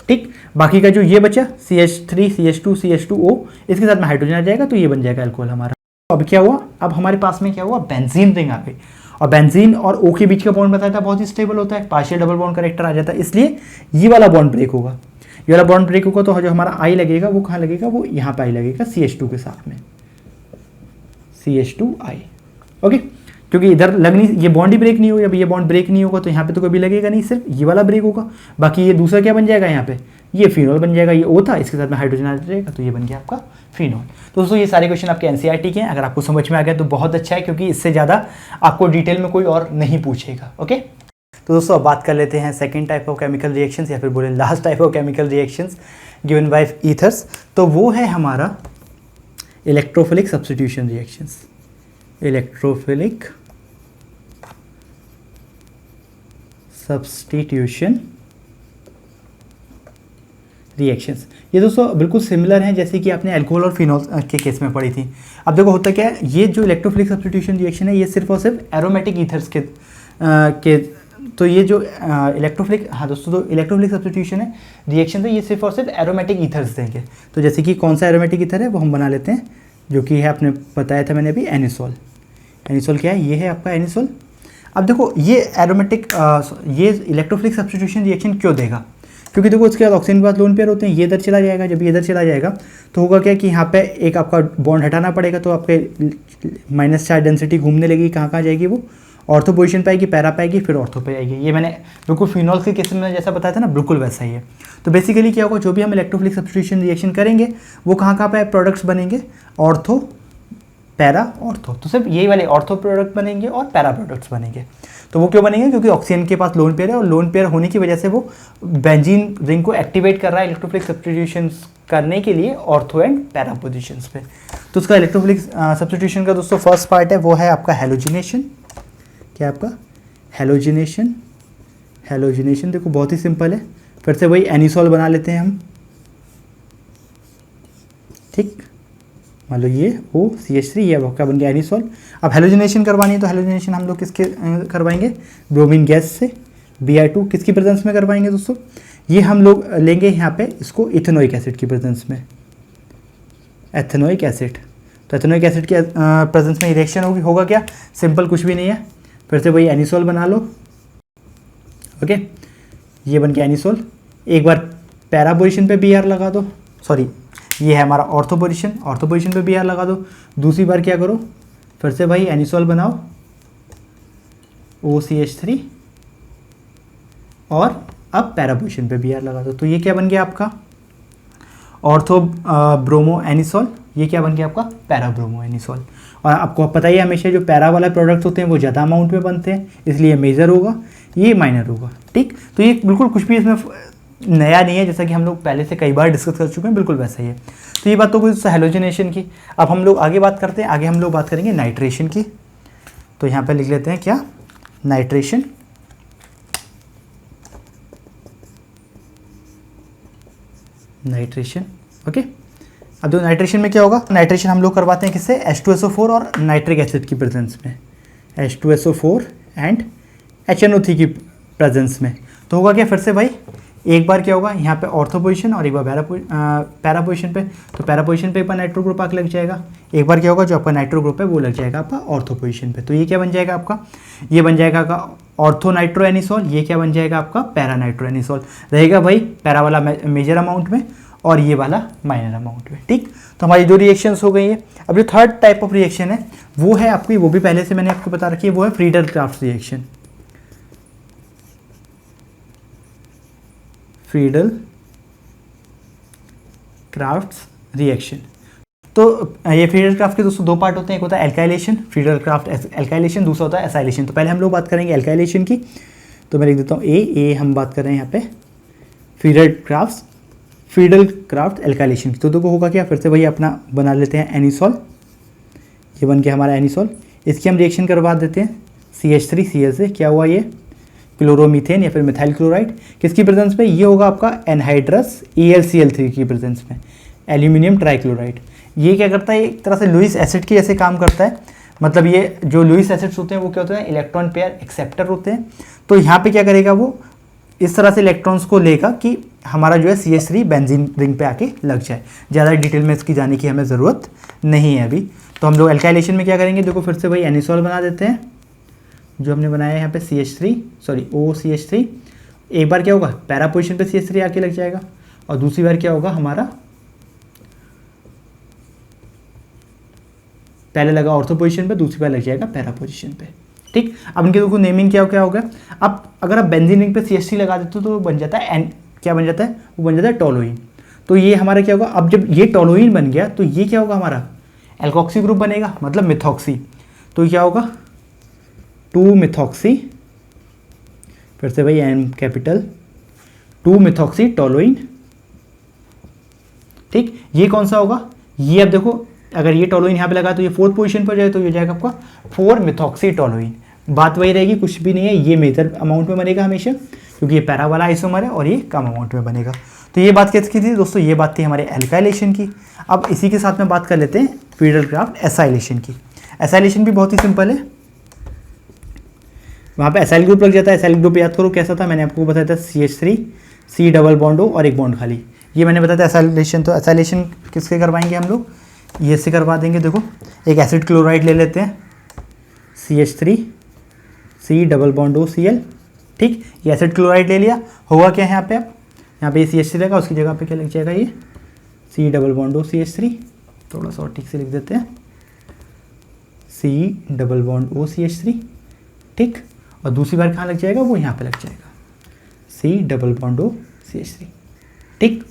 A: ठीक, बाकी का जो ये बचा CH3 CH2 CH2O, इसके साथ में हाइड्रोजन आ जाएगा, तो ये बन जाएगा अल्कोहल हमारा। अब क्या हुआ, अब हमारे पास में क्या हुआ, बेंजीन रिंग आ गई, और बेंजीन और O के बीच का बॉन्ड बताया था बहुत ही स्टेबल होता है, पार्शियल डबल बॉन्ड करेक्टर आ जाता है, इसलिए ये वाला बॉन्ड ब्रेक होगा। ये वाला बॉन्ड ब्रेक होगा तो जो हमारा आई लगेगा वो कहाँ लगेगा, वो यहाँ पे आई लगेगा CH2 के साथ में, CH2I। ओके, क्योंकि इधर लग नहीं, ये बॉन्ड ही ब्रेक नहीं होगा, अब ये बॉन्ड ब्रेक नहीं होगा तो यहाँ पे तो कभी लगेगा नहीं, सिर्फ ये वाला ब्रेक होगा। बाकी ये दूसरा क्या बन जाएगा, यहाँ पे ये फिनॉल बन जाएगा, ये O था, इसके साथ में हाइड्रोजन आ जाएगा, तो ये बन गया आपका फिनॉल। तो दोस्तों ये सारे क्वेश्चन आपके NCERT के हैं, अगर आपको समझ में आ गया तो बहुत अच्छा है, क्योंकि इससे ज़्यादा आपको डिटेल में कोई और नहीं पूछेगा। ओके, तो दोस्तों अब बात कर लेते हैं second type of chemical reactions, या फिर बोले last type of chemical reactions given by ethers. तो वो है हमारा electrophilic substitution reactions, electrophilic substitution reactions. ये दोस्तों बिल्कुल सिमिलर हैं जैसे कि आपने अल्कोहल और फिनॉल के केस में पढ़ी थी। अब देखो होता क्या है, ये जो इलेक्ट्रोफिलिक सब्स्टिट्यूशन रिएक्शन है ये सिर्फ और सिर्फ एरोमेटिक ईथर्स के तो ये जो इलेक्ट्रोफिलिक, हाँ दोस्तों, तो इलेक्ट्रोफिलिक सब्स्टिट्यूशन है रिएक्शन है, ये सिर्फ और सिर्फ एरोमेटिक ईथर्स देंगे। तो जैसे कि कौन सा एरोमेटिक ईथर है वो हम बना लेते हैं, जो कि है आपने बताया था मैंने अभी एनिसोल। एनिसोल क्या है, ये है आपका एनिसोल। अब देखो ये एरोमेटिक ये इलेक्ट्रोफिलिक सब्स्टिट्यूशन रिएक्शन क्यों देगा, क्योंकि देखो इसके बाद ऑक्सीजन के पास लोन पेयर होते हैं, ये इधर चला जाएगा, जब ये इधर चला जाएगा तो होगा क्या कि यहाँ पे एक आपका बॉन्ड हटाना पड़ेगा, तो आपके माइनस चार्ज डेंसिटी घूमने लगेगी, कहाँ कहाँ जाएगी वो, ऑर्थो पोजीशन पे आएगी, पैरा पे आएगी, फिर ऑर्थो पे आएगी। ये मैंने बिल्कुल फिनॉल्स के केस में जैसा बताया था ना, बिल्कुल वैसा ही है। तो बेसिकली क्या होगा, जो भी हम इलेक्ट्रोफिलिक सब्स्टिट्यूशन रिएक्शन करेंगे वो कहाँ पे प्रोडक्ट्स बनेंगे, ऑर्थो, पैरा, ऑर्थो। तो सिर्फ यही वाले ऑर्थो प्रोडक्ट बनेंगे और पैरा प्रोडक्ट्स बनेंगे। तो वो क्यों बनेंगे, क्योंकि ऑक्सीजन के पास लोन पेयर है और लोन पेयर होने की वजह से वो बेंजीन रिंग को एक्टिवेट कर रहा है इलेक्ट्रोफिलिक सब्स्टिट्यूशन करने के लिए ऑर्थो एंड पैरा पोजिशंस पे। तो उसका इलेक्ट्रोफिलिक सब्स्टिट्यूशन का दोस्तों फर्स्ट पार्ट है वो है आपका हेलोजिनेशन। क्या आपका हेलोजिनेशन, हेलोजिनेशन देखो बहुत ही सिंपल है, फिर से वही एनिसॉल बना लेते हैं हम, ठीक। मान लो ये OCH3, ये आपका बन गया एनिसॉल। अब हेलोजिनेशन करवानी है तो हेलोजिनेशन हम लोग किसके करवाएंगे, ब्रोमीन गैस से, Br2 किसकी प्रेजेंस में करवाएंगे दोस्तों, ये हम लोग लेंगे यहाँ पे इसको इथेनोइक एसिड की प्रेजेंस में, एथेनोइक एसिड। तो एथेनोइक एसिड के प्रेजेंस में रिएक्शन होगी, होगा क्या, सिंपल कुछ भी नहीं है, फिर से वही एनिसॉल बना लो, ओके। ये बन गया एनिसॉल। एक बार पैरा पोजिशन पे Br लगा दो, सॉरी ये है हमारा ऑर्थो पोजिशन, ऑर्थो पोजिशन पे Br लगा दो। दूसरी बार क्या करो, फिर से भाई एनिसॉल बनाओ OCH3 और अब पैरा पोजिशन पे Br लगा दो। तो ये क्या बन गया आपका ऑर्थो ब्रोमो एनिसॉल, ये क्या बन गया आपका पैरा ब्रोमो एनिसॉल। और आपको पता ही है हमेशा जो पैरा वाला प्रोडक्ट्स होते हैं वो ज़्यादा अमाउंट में बनते हैं, इसलिए मेजर होगा, ये माइनर होगा, ठीक। तो ये बिल्कुल कुछ भी इसमें नया नहीं है, जैसा कि हम लोग पहले से कई बार डिस्कस कर चुके हैं, बिल्कुल वैसा ही है। तो ये बात तो कुछ हेलोजिनेशन की। अब हम लोग आगे बात करते हैं, आगे हम लोग बात करेंगे नाइट्रेशन की। तो यहाँ पे लिख लेते हैं क्या, नाइट्रेशन। Nitration, okay. अब जो नाइट्रेशन में क्या होगा, नाइट्रेशन हम लोग करवाते हैं किससे, H2SO4 और नाइट्रिक एसिड की प्रेजेंस में, H2SO4 एंड HNO3 की प्रेजेंस में। तो होगा क्या, फिर से भाई एक बार क्या होगा यहाँ पे ऑर्थो पोजीशन और एक बार पैरा पोजीशन पे। तो पैरा पोजीशन पे एक बार नाइट्रो ग्रुप आके लग जाएगा, एक बार क्या होगा जो आपका नाइट्रो ग्रुप है वो लग जाएगा आपका ऑर्थो पोजीशन पे। तो ये क्या बन जाएगा आपका, ये बन जाएगा आपका ऑर्थो नाइट्रो एनिसॉल, ये क्या बन जाएगा आपका पैरा नाइट्रो एनिसॉल। रहेगा भाई पैरा वाला मेजर अमाउंट में और ये वाला माइनर अमाउंट में, ठीक। तो हमारी दो रिएक्शंस हो गई है। अब जो थर्ड टाइप ऑफ रिएक्शन है वो है आपकी, वो भी पहले से मैंने आपको बता रखी है, वो है Friedel craft reaction. Friedel crafts reaction. तो ये फ्रीडल क्राफ्ट के दोस्तों दो पार्ट होते हैं, एक होता है एल्काइलेशन, फ्रीडल क्राफ्ट एल्काइलेशन, दूसरा होता है एसाइलेशन। तो पहले हम लोग बात करेंगे एल्काइलेशन की, तो मैं लिख देता हूँ ए हम बात कर रहे हैं यहाँ पे फ्रीडल क्राफ्ट एल्काइलेशन की। तो देखो होगा क्या, फिर से वही अपना बना लेते हैं एनिसॉल, ये बन गया हमारा एनिसॉल। इसकी हम रिएक्शन करवा देते हैं CH3Cl से, क्या हुआ ये क्लोरोमीथेन या फिर मिथाइल क्लोराइड, किसकी प्रेजेंस में, ये होगा आपका एनहाइड्रस ElCl3 की प्रेजेंस में, एल्यूमिनियम ट्राइक्लोराइड। ये क्या करता है, एक तरह से लुईस एसिड की ऐसे काम करता है, मतलब ये जो लुईस एसिड्स होते हैं वो क्या होते हैं, इलेक्ट्रॉन पेयर एक्सेप्टर होते हैं। तो यहाँ पे क्या करेगा, वो इस तरह से इलेक्ट्रॉन्स को लेगा कि हमारा जो है CH3 बेंजीन रिंग पे आके लग जाए। ज़्यादा डिटेल में इसकी जाने की हमें ज़रूरत नहीं है अभी। तो हम लोग एल्काइलेशन में क्या करेंगे, देखो फिर से वही एनिसॉल बना देते हैं जो हमने बनाया है यहाँ पे OCH3। एक बार क्या होगा पैरा पोजीशन पे CH3 आके लग जाएगा और दूसरी बार क्या होगा हमारा, पहले लगा ऑर्थो पोजीशन पे, दूसरी बार लग जाएगा पैरा पोजीशन पे, ठीक। अब इनके देखो नेमिंग क्या होगा। अब अगर आप बेंजीन रिंग पे CH3 लगा देते हो तो बन जाता है क्या बन जाता है, वो बन जाता है टोलुइन। तो ये हमारा क्या होगा, अब जब ये टोलुइन बन गया तो ये क्या होगा हमारा एल्कोक्सी ग्रुप बनेगा, मतलब मिथॉक्सी। तो क्या होगा 2-मिथॉक्सी, फिर से भाई M कैपिटल 2-मिथॉक्सी टोलुइन, ठीक। ये कौन सा होगा, ये अब देखो अगर ये टोलुइन यहाँ पे लगा तो ये 4th पोजीशन पर जाए तो ये जाएगा आपका 4-मिथॉक्सी टोलुइन। बात वही रहेगी, कुछ भी नहीं है, ये मेजर अमाउंट में बनेगा हमेशा क्योंकि ये पैरा वाला आइसोमर है और ये कम अमाउंट में बनेगा। तो ये बात किसकी थी दोस्तों, ये बात थी हमारे एल्काइलेशन की। अब इसी के साथ में बात कर लेते हैं फ्रीडल क्राफ्ट एसाइलेशन की। एसाइलेशन भी बहुत ही सिंपल है, वहाँ पे एसाइल ग्रुप लग जाता है। एसाइल ग्रुप याद करो कैसा था, मैंने आपको बताया था CH3 C double bond O और एक बॉन्ड खाली, ये मैंने बताया था एसाइलेशन। तो एसाइलेशन किसके करवाएंगे हम लोग, ये से करवा देंगे। देखो एक एसिड क्लोराइड ले लेते हैं C double bond O C L. ठीक, ये एसिड क्लोराइड ले लिया। होगा क्या है यहाँ पे, अब यहाँ पे सी एच थ्री रहेगा, उसकी जगह पे क्या लग जाएगा, ये C double bond O C H three. थोड़ा सा और ठीक से लिख देते हैं, C double bond O C H three. ठीक, और दूसरी बार कहाँ लग जाएगा, वो यहाँ पे लग जाएगा, C double bond O C H three. ठीक,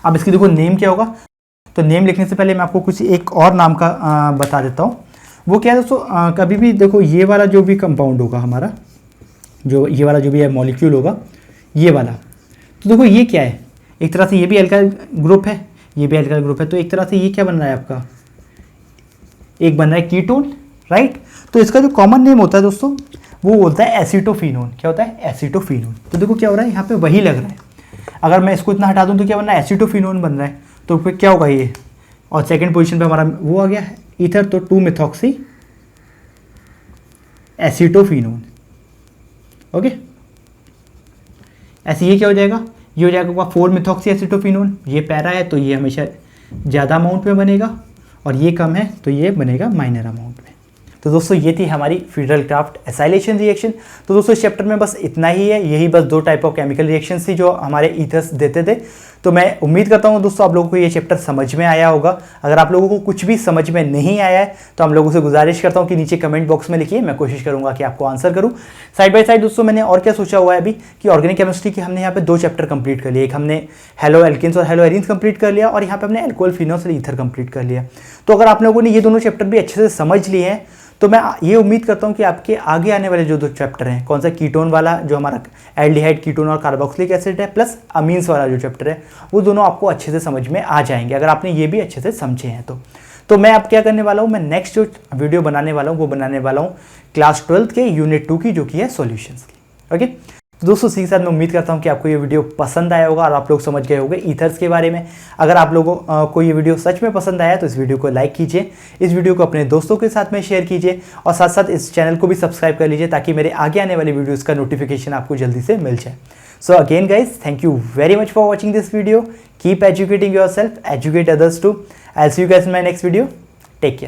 A: अब इसकी देखो नेम क्या होगा। तो नेम लिखने से पहले मैं आपको कुछ एक और नाम का बता देता हूँ। वो क्या है दोस्तों, कभी भी देखो ये वाला जो भी कंपाउंड होगा हमारा, जो ये वाला जो भी है मॉलिक्यूल होगा, ये वाला, तो देखो ये क्या है, एक तरह से ये भी एल्काइल ग्रुप है, ये भी एल्काइल ग्रुप है, तो एक तरह से ये क्या बन रहा है आपका, एक बन रहा है कीटोन, राइट। तो इसका जो कॉमन नेम होता है दोस्तों, वो होता है एसीटोफिनोन। क्या होता है, एसीटोफिनोन। तो देखो क्या हो रहा है, यहाँ पे वही लग रहा है। अगर मैं इसको इतना हटा दूँ तो क्या बन रहा है, एसीटोफिनोन बन रहा है। तो फिर क्या होगा ये, और सेकंड पोजीशन पे हमारा वो आ गया है ईथर, तो 2 मिथॉक्सी एसीटोफिनोन। ओके, ऐसे ये क्या हो जाएगा, ये हो जाएगा 4 मिथॉक्सी एसीटोफिनोन। ये पैरा है तो ये हमेशा ज़्यादा अमाउंट में बनेगा, और ये कम है तो ये बनेगा माइनर अमाउंट में। तो दोस्तों ये थी हमारी फ्रीडल-क्राफ्ट एसाइलेशन रिएक्शन। तो दोस्तों इस चैप्टर में बस इतना ही है, यही बस 2 टाइप ऑफ केमिकल रिएक्शंस थी जो हमारे ईथर्स देते थे। तो मैं उम्मीद करता हूँ दोस्तों आप लोगों को ये चैप्टर समझ में आया होगा। अगर आप लोगों को कुछ भी समझ में नहीं आया है तो हम लोगों से गुजारिश करता हूँ कि नीचे कमेंट बॉक्स में लिखिए, मैं कोशिश करूँगा कि आपको आंसर करूँ। साइड बाय साइड दोस्तों मैंने और क्या सोचा हुआ है अभी, कि ऑर्गेनिक केमिस्ट्री की हमने यहाँ पे 2 चैप्टर कंप्लीट कर लिए। एक हमने हेलो एल्किन्स और हेलो एरीन्स कंप्लीट कर लिया, और यहाँ पे हमने एल्कोहल फिनोल्स और ईथर कंप्लीट कर लिया। तो अगर आप लोगों ने ये दोनों चैप्टर भी अच्छे से समझ लिए हैं तो मैं ये उम्मीद करता हूँ कि आपके आगे आने वाले जो 2 चैप्टर हैं, कौन सा कीटोन वाला जो हमारा एल्डिहाइड कीटोन और कार्बोक्सिलिक एसिड है, प्लस अमीन्स वाला जो चैप्टर है, वो दोनों आपको अच्छे से समझ में आ जाएंगे अगर आपने ये भी अच्छे से समझे हैं तो मैं अब क्या करने वाला हूँ, मैं नेक्स्ट जो वीडियो बनाने वाला हूँ वो बनाने वाला हूँ क्लास 12th के यूनिट 2 की, जो कि है सॉल्यूशंस की। ओके दोस्तों, इसी के साथ मैं उम्मीद करता हूँ कि आपको ये वीडियो पसंद आया होगा और आप लोग समझ गए होंगे ईथर्स के बारे में। अगर आप लोगों को ये वीडियो सच में पसंद आया तो इस वीडियो को लाइक कीजिए, इस वीडियो को अपने दोस्तों के साथ में शेयर कीजिए, और साथ साथ इस चैनल को भी सब्सक्राइब कर लीजिए ताकि मेरे आगे आने वाली वीडियोज़ का नोटिफिकेशन आपको जल्दी से मिल जाए। So again guys, thank you very much for watching this video. Keep educating yourself, educate others too. I will see you guys in my next video. Take care.